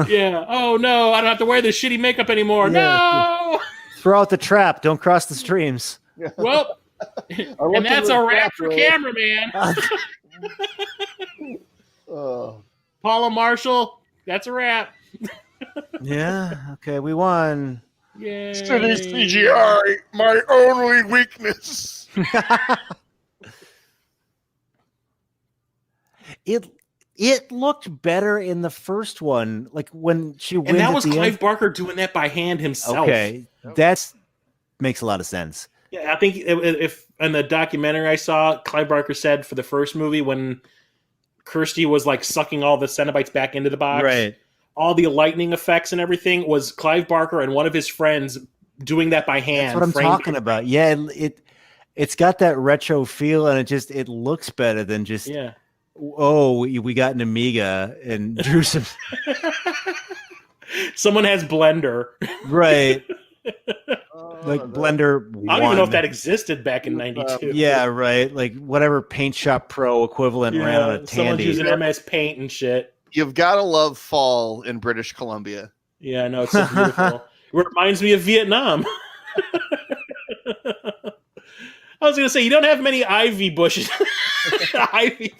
Yeah. Oh no, I don't have to wear this shitty makeup anymore. Yeah. No. Throw out the trap. Don't cross the streams. Yeah. Well, and that's a wrap for cameraman. Paula Marshall, that's a wrap. Yeah. Okay, we won. Yay. City CGI, my only weakness. It looked better in the first one, like when she wins. And that was Clive end. Barker doing that by hand himself. Okay, that's makes a lot of sense. Yeah, I think if in the documentary I saw, Clive Barker said for the first movie when Kirsty was like sucking all the Cenobites back into the box, Right. all the lightning effects and everything was Clive Barker and one of his friends doing that by hand. That's what I'm talking about. Yeah, it's got that retro feel, and it looks better than just. Yeah. Oh, we got an Amiga and drew some. Someone has Blender. Right. Like Blender. I don't even know if that existed back in '92. Yeah, right. Like whatever Paint Shop Pro equivalent ran on a someone's Tandy. using MS Paint and shit. You've got to love fall in British Columbia. Yeah, I know, it's so beautiful. It reminds me of Vietnam. I was going to say, you don't have many ivy bushes. Ivy.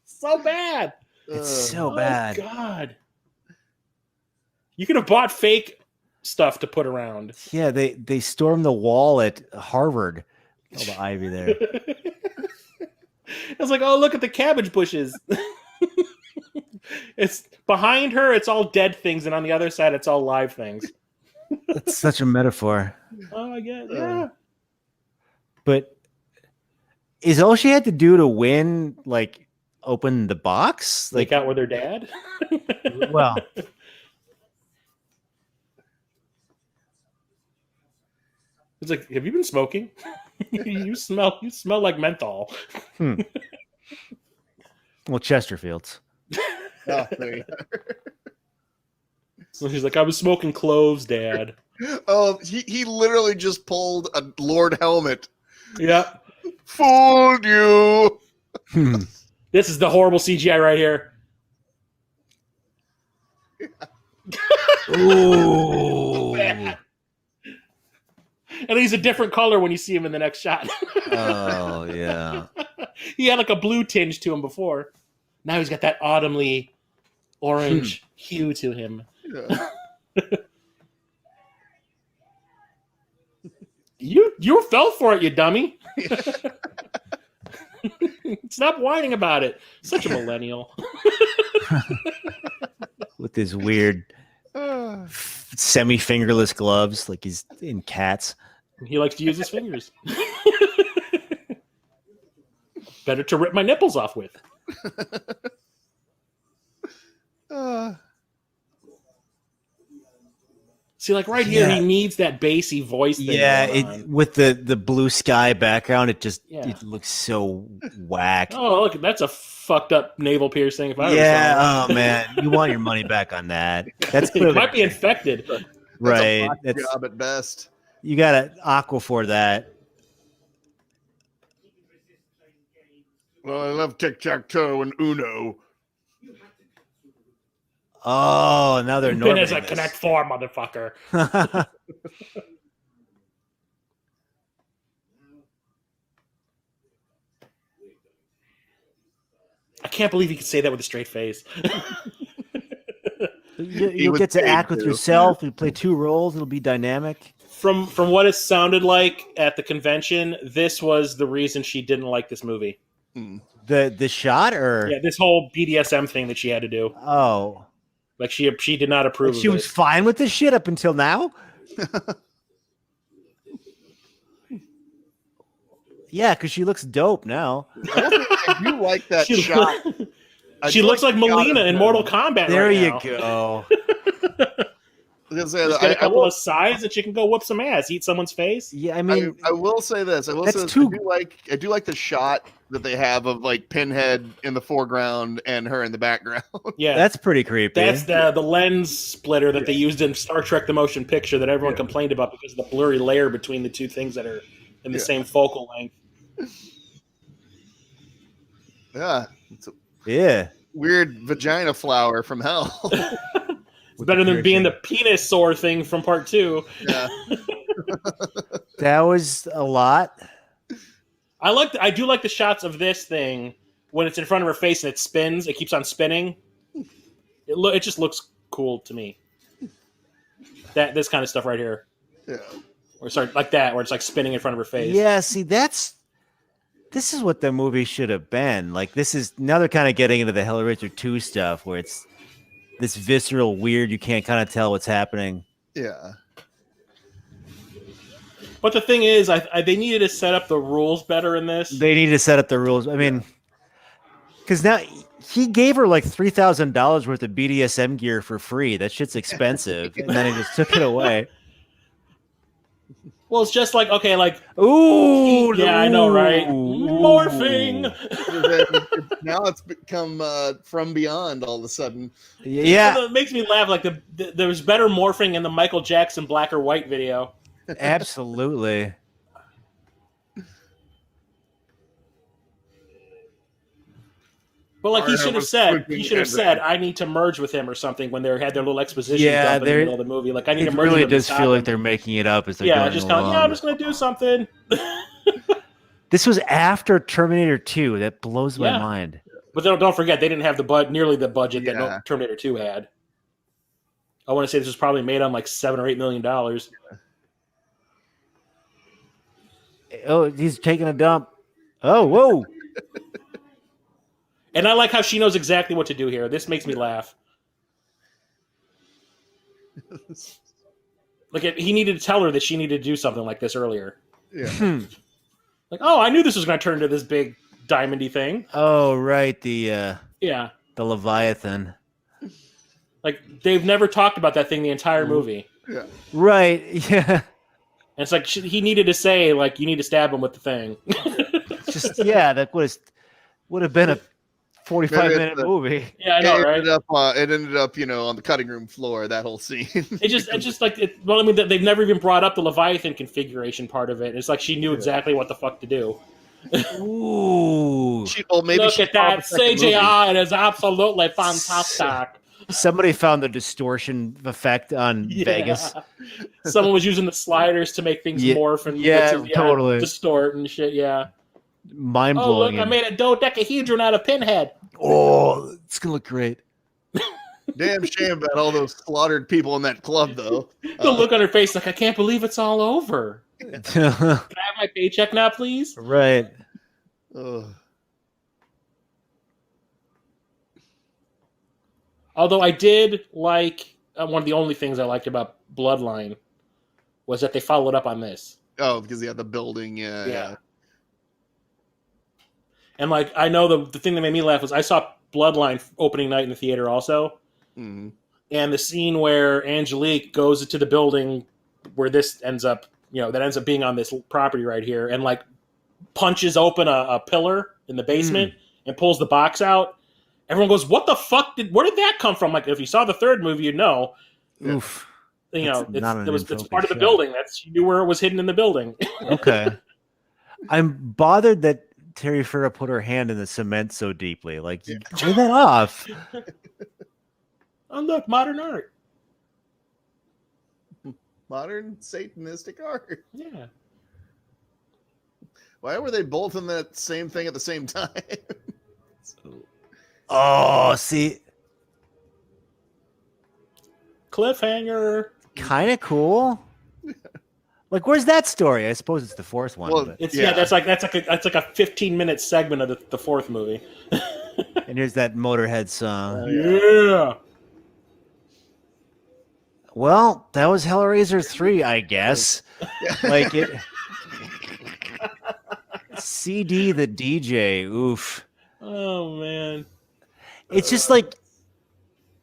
So bad. It's so bad. Oh, God. You could have bought fake stuff to put around. Yeah, they stormed the wall at Harvard. All the ivy there. I was like, oh, look at the cabbage bushes. It's behind her, it's all dead things, and on the other side, it's all live things. That's such a metaphor. Oh, I get it. Yeah. But is all she had to do to win, like, open the box? Like, Make out with her dad? well, it's like, have you been smoking? you smell like menthol. Well, Chesterfields. Oh, there you So she's like, I was smoking cloves, Dad. Oh, he literally just pulled a Lord Helmet. Yeah. Fooled you. This is the horrible CGI right here. Ooh. And he's a different color when you see him in the next shot. Oh, yeah. He had like a blue tinge to him before. Now he's got that autumnly orange hue to him. Yeah. You fell for it, you dummy. Stop whining about it. Such a millennial. With his weird semi-fingerless gloves, like he's in Cats. He likes to use his fingers. Better to rip my nipples off with. See, like right here, he needs that bassy voice thing. Yeah, with the blue sky background, it looks so whack. Oh, look, that's a fucked up navel piercing. If I oh man, you want your money back on that? That's clearly, it might be infected. Right? That's a job at best. You got to aqua for that. Well, I love tic-tac-toe and Uno. Oh, now they're Been as norming a this. Connect 4, motherfucker. I can't believe he could say that with a straight face. You'll was get to paid act with to. yourself. You play 2 roles. It'll be dynamic. From what it sounded like at the convention, this was the reason she didn't like this movie. The shot or Yeah, this whole BDSM thing that she had to do. oh, Like she did not approve she of was it. fine with this shit up until now. Yeah, because she looks dope now. I do like that shot. She looks like Melina in Mortal Kombat There right you now. go. Just get a couple of sides and she can go whoop some ass, eat someone's face. Yeah, I mean, I will say this. I do like the shot that they have of like Pinhead in the foreground and her in the background. Yeah, that's pretty creepy. That's the lens splitter that they used in Star Trek: The Motion Picture that everyone complained about because of the blurry layer between the two things that are in the same focal length. Yeah, it's a weird vagina flower from hell. It's better than being the penis sore thing from part 2. Yeah. That was a lot. I do like the shots of this thing when it's in front of her face and it spins. It keeps on spinning. It just looks cool to me. This kind of stuff right here. Yeah. Or sorry, like that, where it's like spinning in front of her face. Yeah, see, this is what the movie should have been. Like, now they're kind of getting into the Hellraiser 2 stuff where it's this visceral, weird, you can't kind of tell what's happening. Yeah. But the thing is, they needed to set up the rules better in this. They need to set up the rules. I mean, because now he gave her like $3,000 worth of BDSM gear for free. That shit's expensive. And then he just took it away. Well, it's just like, okay, like... Ooh! Yeah, I know, right? Morphing! Now it's become From Beyond all of a sudden. Yeah. It makes me laugh. Like, there's better morphing in the Michael Jackson black or white video. Absolutely. But like he should have said, I need to merge with him or something when they had their little exposition dump in the middle of the movie. Like I need to merge. It really does feel like they're making it up as they're going just along. I'm just going to do something. This was after Terminator 2. That blows my mind. But don't forget, they didn't have nearly the budget that Terminator 2 had. I want to say this was probably made on like $7 or $8 million. Oh, he's taking a dump. Oh, whoa. And I like how she knows exactly what to do here. This makes me laugh. Like he needed to tell her that she needed to do something like this earlier. Yeah. Like, oh, I knew this was going to turn into this big diamondy thing. Oh, right. The Leviathan. Like they've never talked about that thing the entire movie. Yeah. Right. Yeah. And it's like he needed to say, like, you need to stab him with the thing. That would have been a 45-minute movie. Yeah, I know, right? It ended up, on the cutting room floor. That whole scene. They've never even brought up the Leviathan configuration part of it. It's like she knew exactly what the fuck to do. Ooh! Look at that CGI! It is absolutely fantastic. Somebody found the distortion effect on Vegas. Someone was using the sliders to make things morph and totally distort and shit. Yeah. Mind blowing. Oh, look, I made a dodecahedron out of Pinhead. Oh, it's gonna look great. Damn shame about all those slaughtered people in that club, though. The look on her face, like, I can't believe it's all over. Can I have my paycheck now, please? Right. Although I did like one of the only things I liked about Bloodline was that they followed up on this. Oh, because they had the building, yeah. And like I know the thing that made me laugh was I saw Bloodline opening night in the theater also, and the scene where Angelique goes to the building where this ends up, that ends up being on this property right here, and like punches open a pillar in the basement and pulls the box out. Everyone goes, "What the fuck? Where did that come from?" Like if you saw the third movie, you'd know. Oof. It's part of the building. You knew where it was hidden in the building. Okay. I'm bothered that Terry Farrell put her hand in the cement so deeply. Like, turn that off. Oh, look, modern art. Modern satanistic art. Yeah. Why were they both in that same thing at the same time? Oh, see. Cliffhanger. Kind of cool. Like, where's that story? I suppose it's the fourth one. Well, but... It's that's like a 15-minute segment of the fourth movie. And here's that Motorhead song. Yeah. Well, that was Hellraiser 3, I guess. Like it. CD the DJ. Oof. Oh man. It's just like,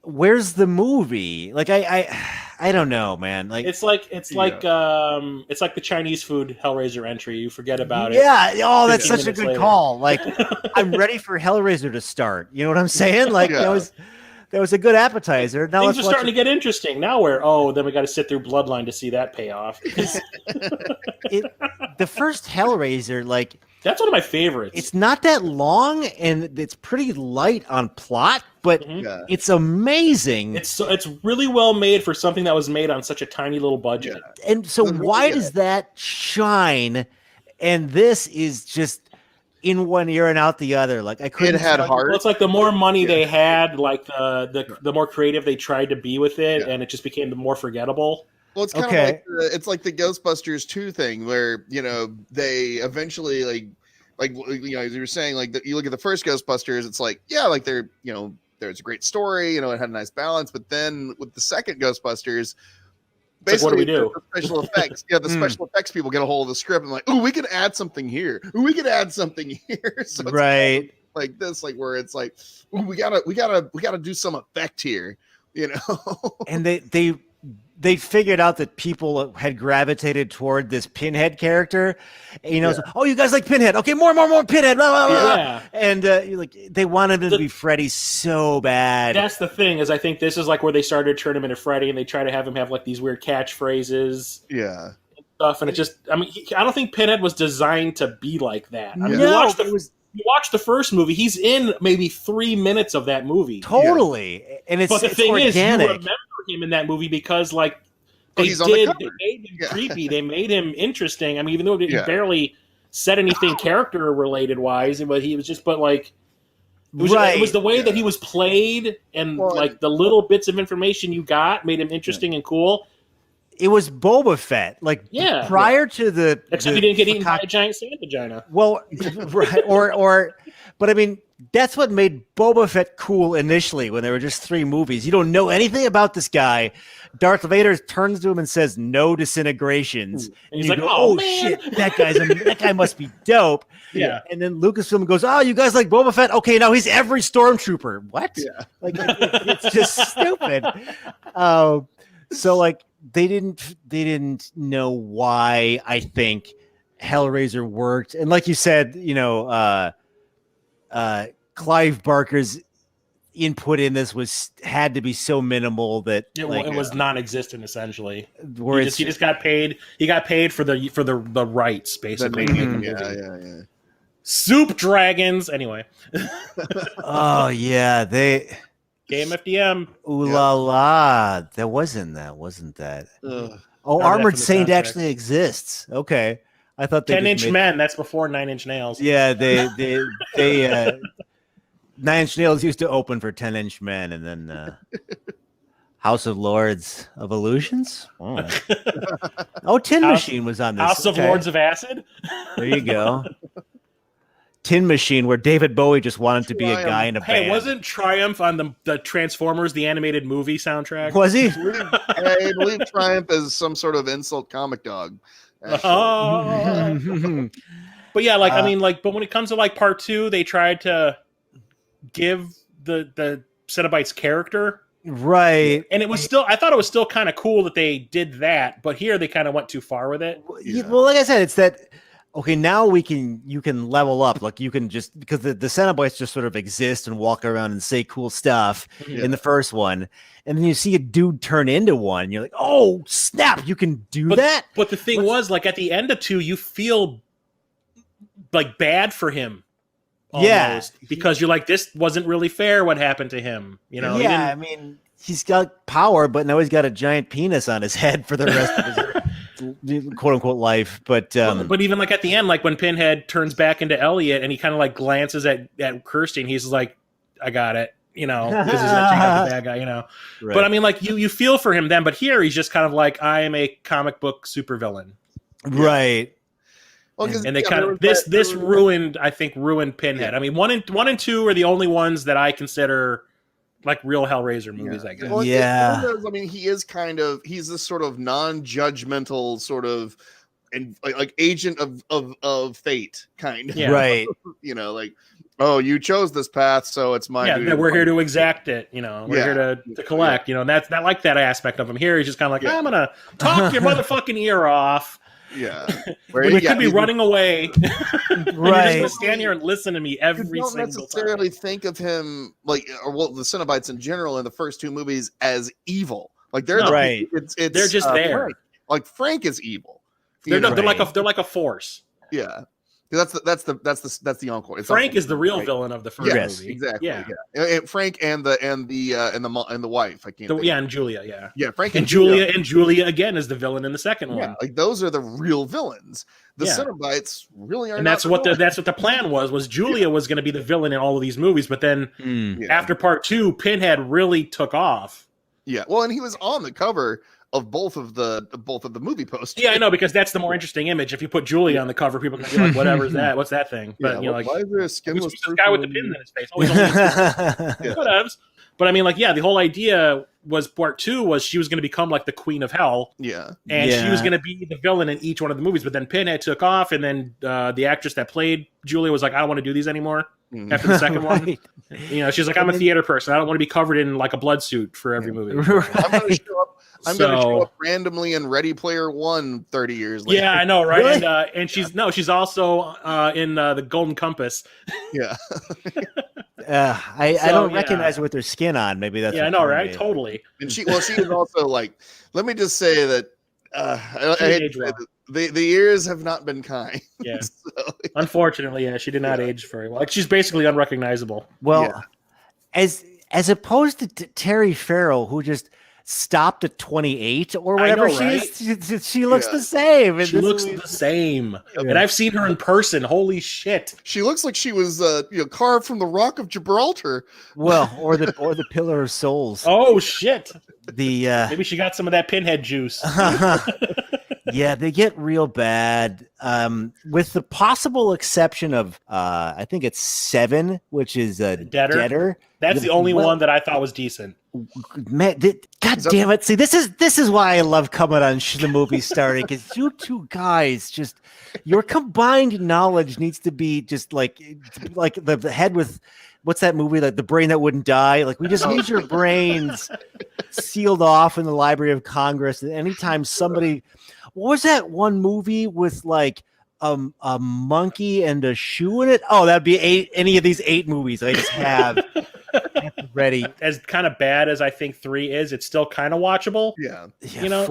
where's the movie? Like I don't know, man. Like it's like the Chinese food Hellraiser entry. You forget about it. Yeah. Oh, that's 15 such a minutes good later. call. Like I'm ready for Hellraiser to start. You know what I'm saying? Like that was a good appetizer. Now Things let's are starting to get interesting. Now then we got to sit through Bloodline to see that payoff. the first Hellraiser, like That's one of my favorites. it's not that long and it's pretty light on plot, but it's amazing. It's really well made for something that was made on such a tiny little budget. And so why does that shine? And this is just in one ear and out the other. Like I couldn't. It had heart. Well, it's like the more money they had, like the more creative they tried to be with it, and it just became more forgettable. Well, it's kind of like the Ghostbusters 2 thing, where they eventually like as you were saying, like you look at the first Ghostbusters, it's like like they're there's a great story, it had a nice balance, but then with the second Ghostbusters, basically, what do we do? The special effects. The special effects people get a hold of the script and like, oh, we can add something here. Ooh, we can add something here. So it's right. like this, like where it's like, ooh, we gotta do some effect here, And they figured out that people had gravitated toward this Pinhead character. And, so, oh, you guys like Pinhead? Okay, more Pinhead. Blah, blah, blah. Yeah. And they wanted him to be Freddy so bad. That's the thing, is I think this is like where they started to turn him into Freddy, and they try to have him have like these weird catchphrases. Yeah. And stuff, and it just, I mean, I don't think Pinhead was designed to be like that. I mean, No, you watch the first movie, he's in maybe 3 minutes of that movie. Totally. And it's But the thing organic. is, you remember him in that movie because, like, they made him creepy. They made him interesting. I mean, even though he barely said anything character related wise, but he was just, it was the way that he was played, and like the little bits of information you got made him interesting and cool. It was Boba Fett. Like prior to the except he didn't get eaten by a giant sand vagina. Well, right, but I mean, that's what made Boba Fett cool initially when there were just 3 movies. You don't know anything about this guy. Darth Vader turns to him and says, "No disintegrations." And he's you like, go, "Oh shit, that guy must be dope." Yeah. And then Lucasfilm goes, "Oh, you guys like Boba Fett? Okay, now he's every stormtrooper." What? Yeah. Like it's just stupid. So like they didn't know why I think Hellraiser worked, and like you said, Clive Barker's input in this had to be so minimal that it was non-existent essentially. Where he just got paid. He got paid for the rights, basically. Yeah. Soup dragons. Anyway. Oh yeah, they KMFDM. Ooh la la. That wasn't that. Oh, Armored Saint actually exists. Okay. I thought they 10-inch men. That's before 9 Inch Nails. Yeah, they 9 Inch Nails used to open for 10-inch men, and then House of Lords of Illusions. Oh, Tin Machine was on this. House of Lords of Acid. There you go. Tin Machine, where David Bowie just wanted to be a guy in a band. Hey, wasn't Triumph on the Transformers, the animated movie soundtrack? Was he? I believe Triumph is some sort of insult comic dog. Oh. But yeah, like I mean, like, but when it comes to like part 2, they tried to give the Cenobites character, right? And it was still, I thought it was still kind of cool that they did that, but here they kind of went too far with it. Well, like I said, it's that. Okay, now you can level up. Like you can just, because the Cenobites just sort of exist and walk around and say cool stuff in the first one, and then you see a dude turn into one, and you're like, oh snap, you can do that. But the thing was, like at the end of 2, you feel like bad for him. Almost, because you're like, this wasn't really fair what happened to him. I mean, he's got power, but now he's got a giant penis on his head for the rest of his quote unquote life. But even like at the end, like when Pinhead turns back into Elliot and he kind of like glances at Kirsten, he's like, I got it. you know, because he's mentioning about the bad guy, you know. Right. But I mean, like you feel for him then, but here he's just kind of like, I am a comic book supervillain. Right. Well, And they kind of ruined Pinhead. Yeah. I mean, one and two are the only ones that I consider like real Hellraiser movies, I guess. Well, yeah. I mean, he's this sort of non-judgmental sort of and like agent of fate kind of. Yeah. Right. You know, like, oh, you chose this path, so it's my duty. We're here to exact it, you know. We're here to collect, you know, and that's like that aspect of him. Here he's just kind of like, I'm gonna talk your motherfucking ear off. Yeah. We could be running away. Right. You're just gonna stand here and listen to me every single time. You don't necessarily think of him like, or well, the Cenobites in general in the first two movies as evil. Like they're they're just there. Frank. Like Frank is evil. They're like a force. Yeah. That's the encore. Frank is the real villain of the first movie. Exactly. Yeah. And Frank and the wife. I can't. And Julia. Yeah. Frank and Julia again is the villain in the second one. Like those are the real villains. The Cenobites really are. And that's what the plan was Julia was going to be the villain in all of these movies. But then after part 2, Pinhead really took off. Yeah. Well, and he was on the cover of both of the movie posters. Yeah, I know, because that's the more interesting image. If you put Julia on the cover, people can be like, "Whatever is that? What's that thing?" But you know, like, why is there a skinless guy with the pins in his face? Oh, whatevs. But I mean, like, the whole idea was part 2 was she was going to become like the Queen of Hell. Yeah, and she was going to be the villain in each one of the movies. But then Pinhead took off, and then the actress that played Julia was like, "I don't want to do these anymore." After the second one, you know, she's like, "I'm a theater person. I don't want to be covered in like a blood suit for every movie." Right. I'm going to show up randomly in Ready Player One 30 years later. Yeah, I know, right? Really? And she's also in the Golden Compass. Yeah. I don't recognize her with her skin on. Maybe that's I know, right? Totally. And she is also like, let me just say that the years have not been kind. Yeah. Unfortunately, she did not age very well. Like, she's basically unrecognizable. Well, as opposed to Terry Farrell, who just stopped at 28 or whatever she is. She looks the same. She looks the same. Yeah. And I've seen her in person. Holy shit. She looks like she was carved from the Rock of Gibraltar. Well, or the Pillar of Souls. Oh shit. Maybe she got some of that Pinhead juice. Yeah, they get real bad. With the possible exception of I think it's 7, which is Deader. That's the only one that I thought was decent. Man, God damn it! See, this is why I love coming on the movie starting, because you two guys just your combined knowledge needs to be just like the head with what's that movie, like the brain that wouldn't die. Like, we just need your brains sealed off in the Library of Congress. And anytime somebody, what was that one movie with like a monkey and a shoe in it? Oh, that'd be any of these 8 movies I just have. Ready. As kind of bad as I think 3 is, it's still kind of watchable. Yeah. You know,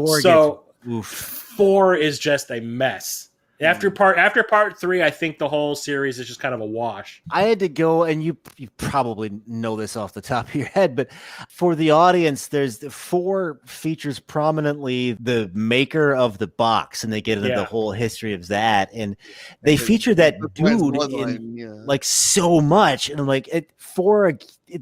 4 is just a mess. After part 3, I think the whole series is just kind of a wash. I had to go, and you probably know this off the top of your head, but for the audience, there's 4 features prominently the maker of the box, and they get into the whole history of that, and they feature that dude in, like, so much, and I'm like,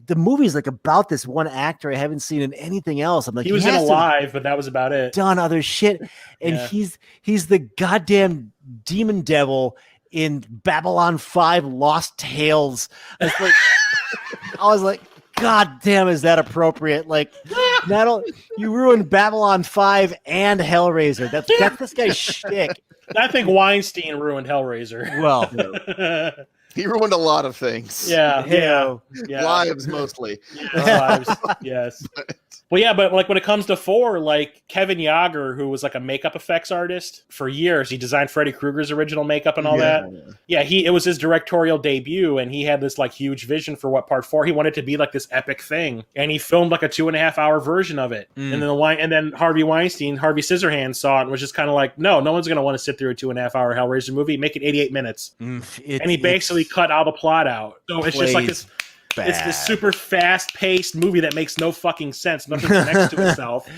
the movie's like about this one actor I haven't seen in anything else. I'm like, he was in Alive, but that was about it. Done other shit, and he's the goddamn demon devil in Babylon 5 Lost Tales. I was like, God damn, is that appropriate? Like, you ruined Babylon 5 and Hellraiser. That's this guy's shtick. I think Weinstein ruined Hellraiser. Well, he ruined a lot of things. Yeah. Lives mostly. Lives. Yes. But like when it comes to 4, like Kevin Yager, who was like a makeup effects artist for years, he designed Freddy Krueger's original makeup and all that. Yeah, it was his directorial debut, and he had this like huge vision for what part 4. He wanted to be like this epic thing, and he filmed like a 2.5-hour version of it. And then Harvey Scissorhands saw it and was just kind of like, no one's gonna want to sit through a 2.5-hour Hellraiser movie. Make it 88 minutes. And he basically cut all the plot out. So it's just like this. bad. It's this super fast-paced movie that makes no fucking sense. Nothing connects to itself.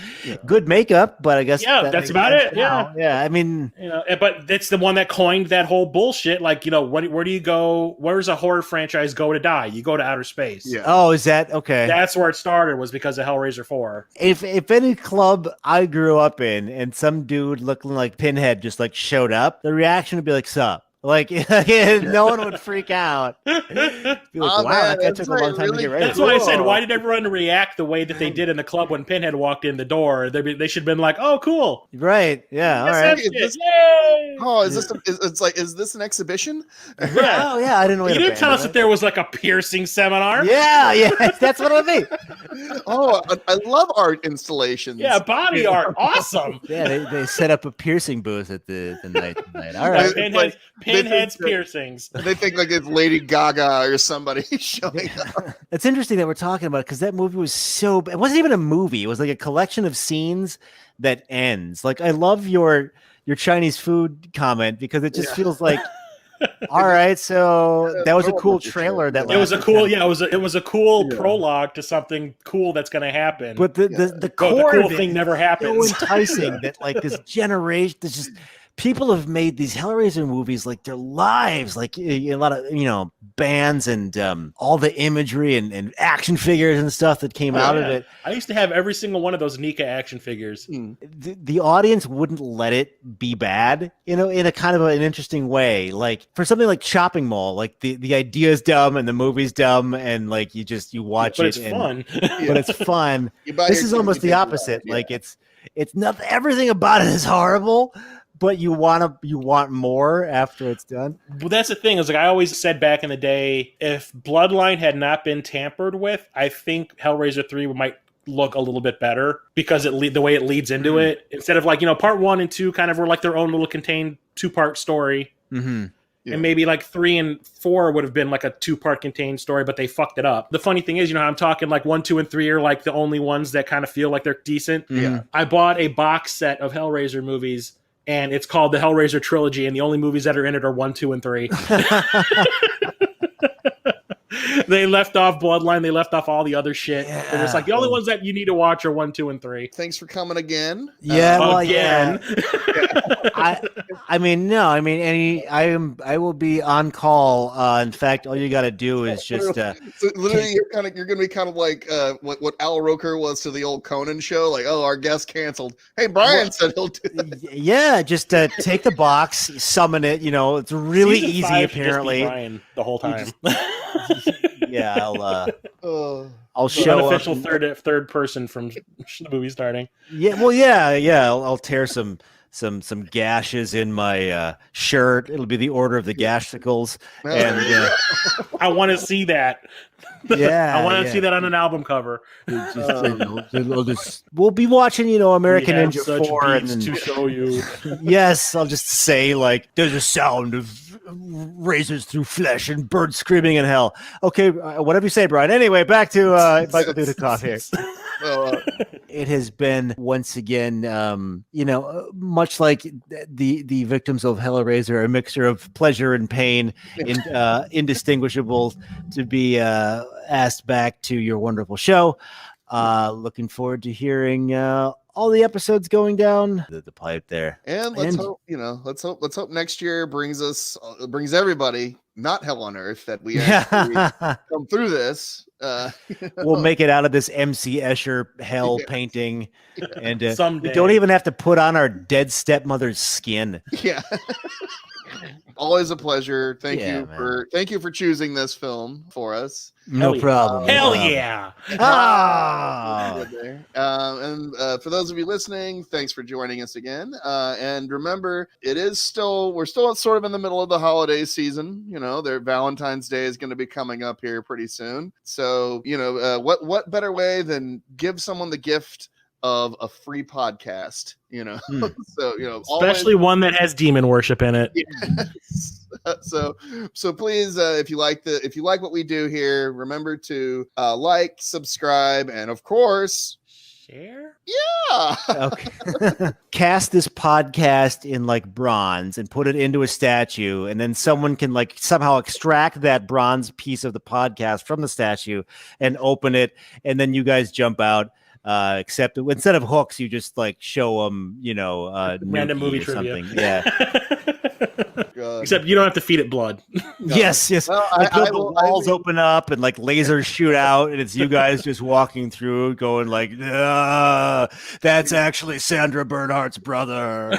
Good makeup, but I guess Yeah, that's about it. now. Yeah. I mean, but it's the one that coined that whole bullshit. Like, where do you go? Where's a horror franchise go to die? You go to outer space. Yeah. Oh, is that okay? That's where it started, was because of Hellraiser 4. If any club I grew up in and some dude looking like Pinhead just like showed up, the reaction would be like, "Sup?" Like no one would freak out. Be like, wow, man, that guy took a long time to get ready. That's why I said, why did everyone react the way that they did in the club when Pinhead walked in the door? They should have been like, "Oh, cool, right? Yeah, all right." Is this an exhibition? Yeah. Oh, yeah. I didn't know. You didn't tell us that there was like a piercing seminar. Yeah, that's what I mean. Oh, I love art installations. Yeah, body art, awesome. Yeah, they set up a piercing booth at the night. All right. Pinhead's piercings. They think like it's Lady Gaga or somebody showing up. It's interesting that we're talking about it because that movie was so bad. It wasn't even a movie. It was like a collection of scenes that ends. Like, I love your Chinese food comment because it just feels like, all right, so that was a cool trailer. It was a cool prologue to something cool that's going to happen. But the core cool thing never happens. So enticing that like this generation, this just. People have made these Hellraiser movies like their lives, like a lot of, bands and all the imagery and action figures and stuff that came out of it. I used to have every single one of those Nika action figures. The audience wouldn't let it be bad, in a kind of an interesting way. Like for something like Chopping Mall, like the idea is dumb and the movie's dumb and like you watch but it. It's fun. But it's fun. This is almost the opposite. Yeah. Like it's not everything about it is horrible. But you want more after it's done. Well, that's the thing. Is like I always said back in the day, if Bloodline had not been tampered with, I think Hellraiser 3 might look a little bit better because the way it leads into it, instead of like part 1 and 2 kind of were like their own little contained 2-part story, and maybe like 3 and 4 would have been like a 2-part contained story, but they fucked it up. The funny thing is, I'm talking like 1, 2, and 3 are like the only ones that kind of feel like they're decent. Yeah, I bought a box set of Hellraiser movies. And it's called the Hellraiser Trilogy, and the only movies that are in it are 1, 2, and 3. They left off Bloodline. They left off all the other shit. Yeah. And it's like the only ones that you need to watch are 1, 2, and 3. Thanks for coming again. Again. I will be on call. In fact, all you got to do is just. So literally, you're going to be kind of like what Al Roker was to the old Conan show. Like, oh, our guest canceled. Hey, Brian said he'll do that. Yeah, just take the box, summon it. It's really Season easy. 5 Apparently, Brian the whole time. Yeah, I'll the show unofficial up. third person from the movie starting. Yeah, well, yeah. I'll tear some gashes in my shirt. It'll be the Order of the Gothsicles, and I want to see that. Yeah, I want to see that on an album cover. We'll be watching, American Ninja 4, and then to show you. Yes, I'll just say like, there's a sound of razors through flesh and birds screaming in hell. Okay, whatever you say, Brian. Anyway, back to the talk here. It has been once again, much like the victims of Hellraiser, a mixture of pleasure and pain, indistinguishable to be asked back to your wonderful show. Looking forward to hearing all the episodes going down the pipe there. And let's hope next year brings everybody, not hell on earth, that we actually come through this. We'll make it out of this MC Escher hell painting, and someday. We don't even have to put on our dead stepmother's skin. Yeah. Always a pleasure. Thank you for choosing this film for us. No problem. Hell yeah. And for those of you listening, thanks for joining us again. And remember, we're still sort of in the middle of the holiday season. Their Valentine's Day is going to be coming up here pretty soon. So, what better way than give someone the gift of a free podcast, so especially one that has demon worship in it. Yes. So please, if you like what we do here, remember to like, subscribe, and of course chair? Yeah. Okay. Cast this podcast in like bronze and put it into a statue, and then someone can like somehow extract that bronze piece of the podcast from the statue and open it, and then you guys jump out. Except instead of hooks, you just like show them, Random Nuki movie or trivia. something. Yeah. God. Except you don't have to feed it blood. Yes. Well, Like I the will- walls open up and like lasers shoot out, and it's you guys just walking through, going like, "That's actually Sandra Bernhardt's brother."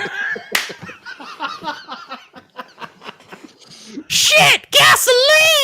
Shit, gasoline!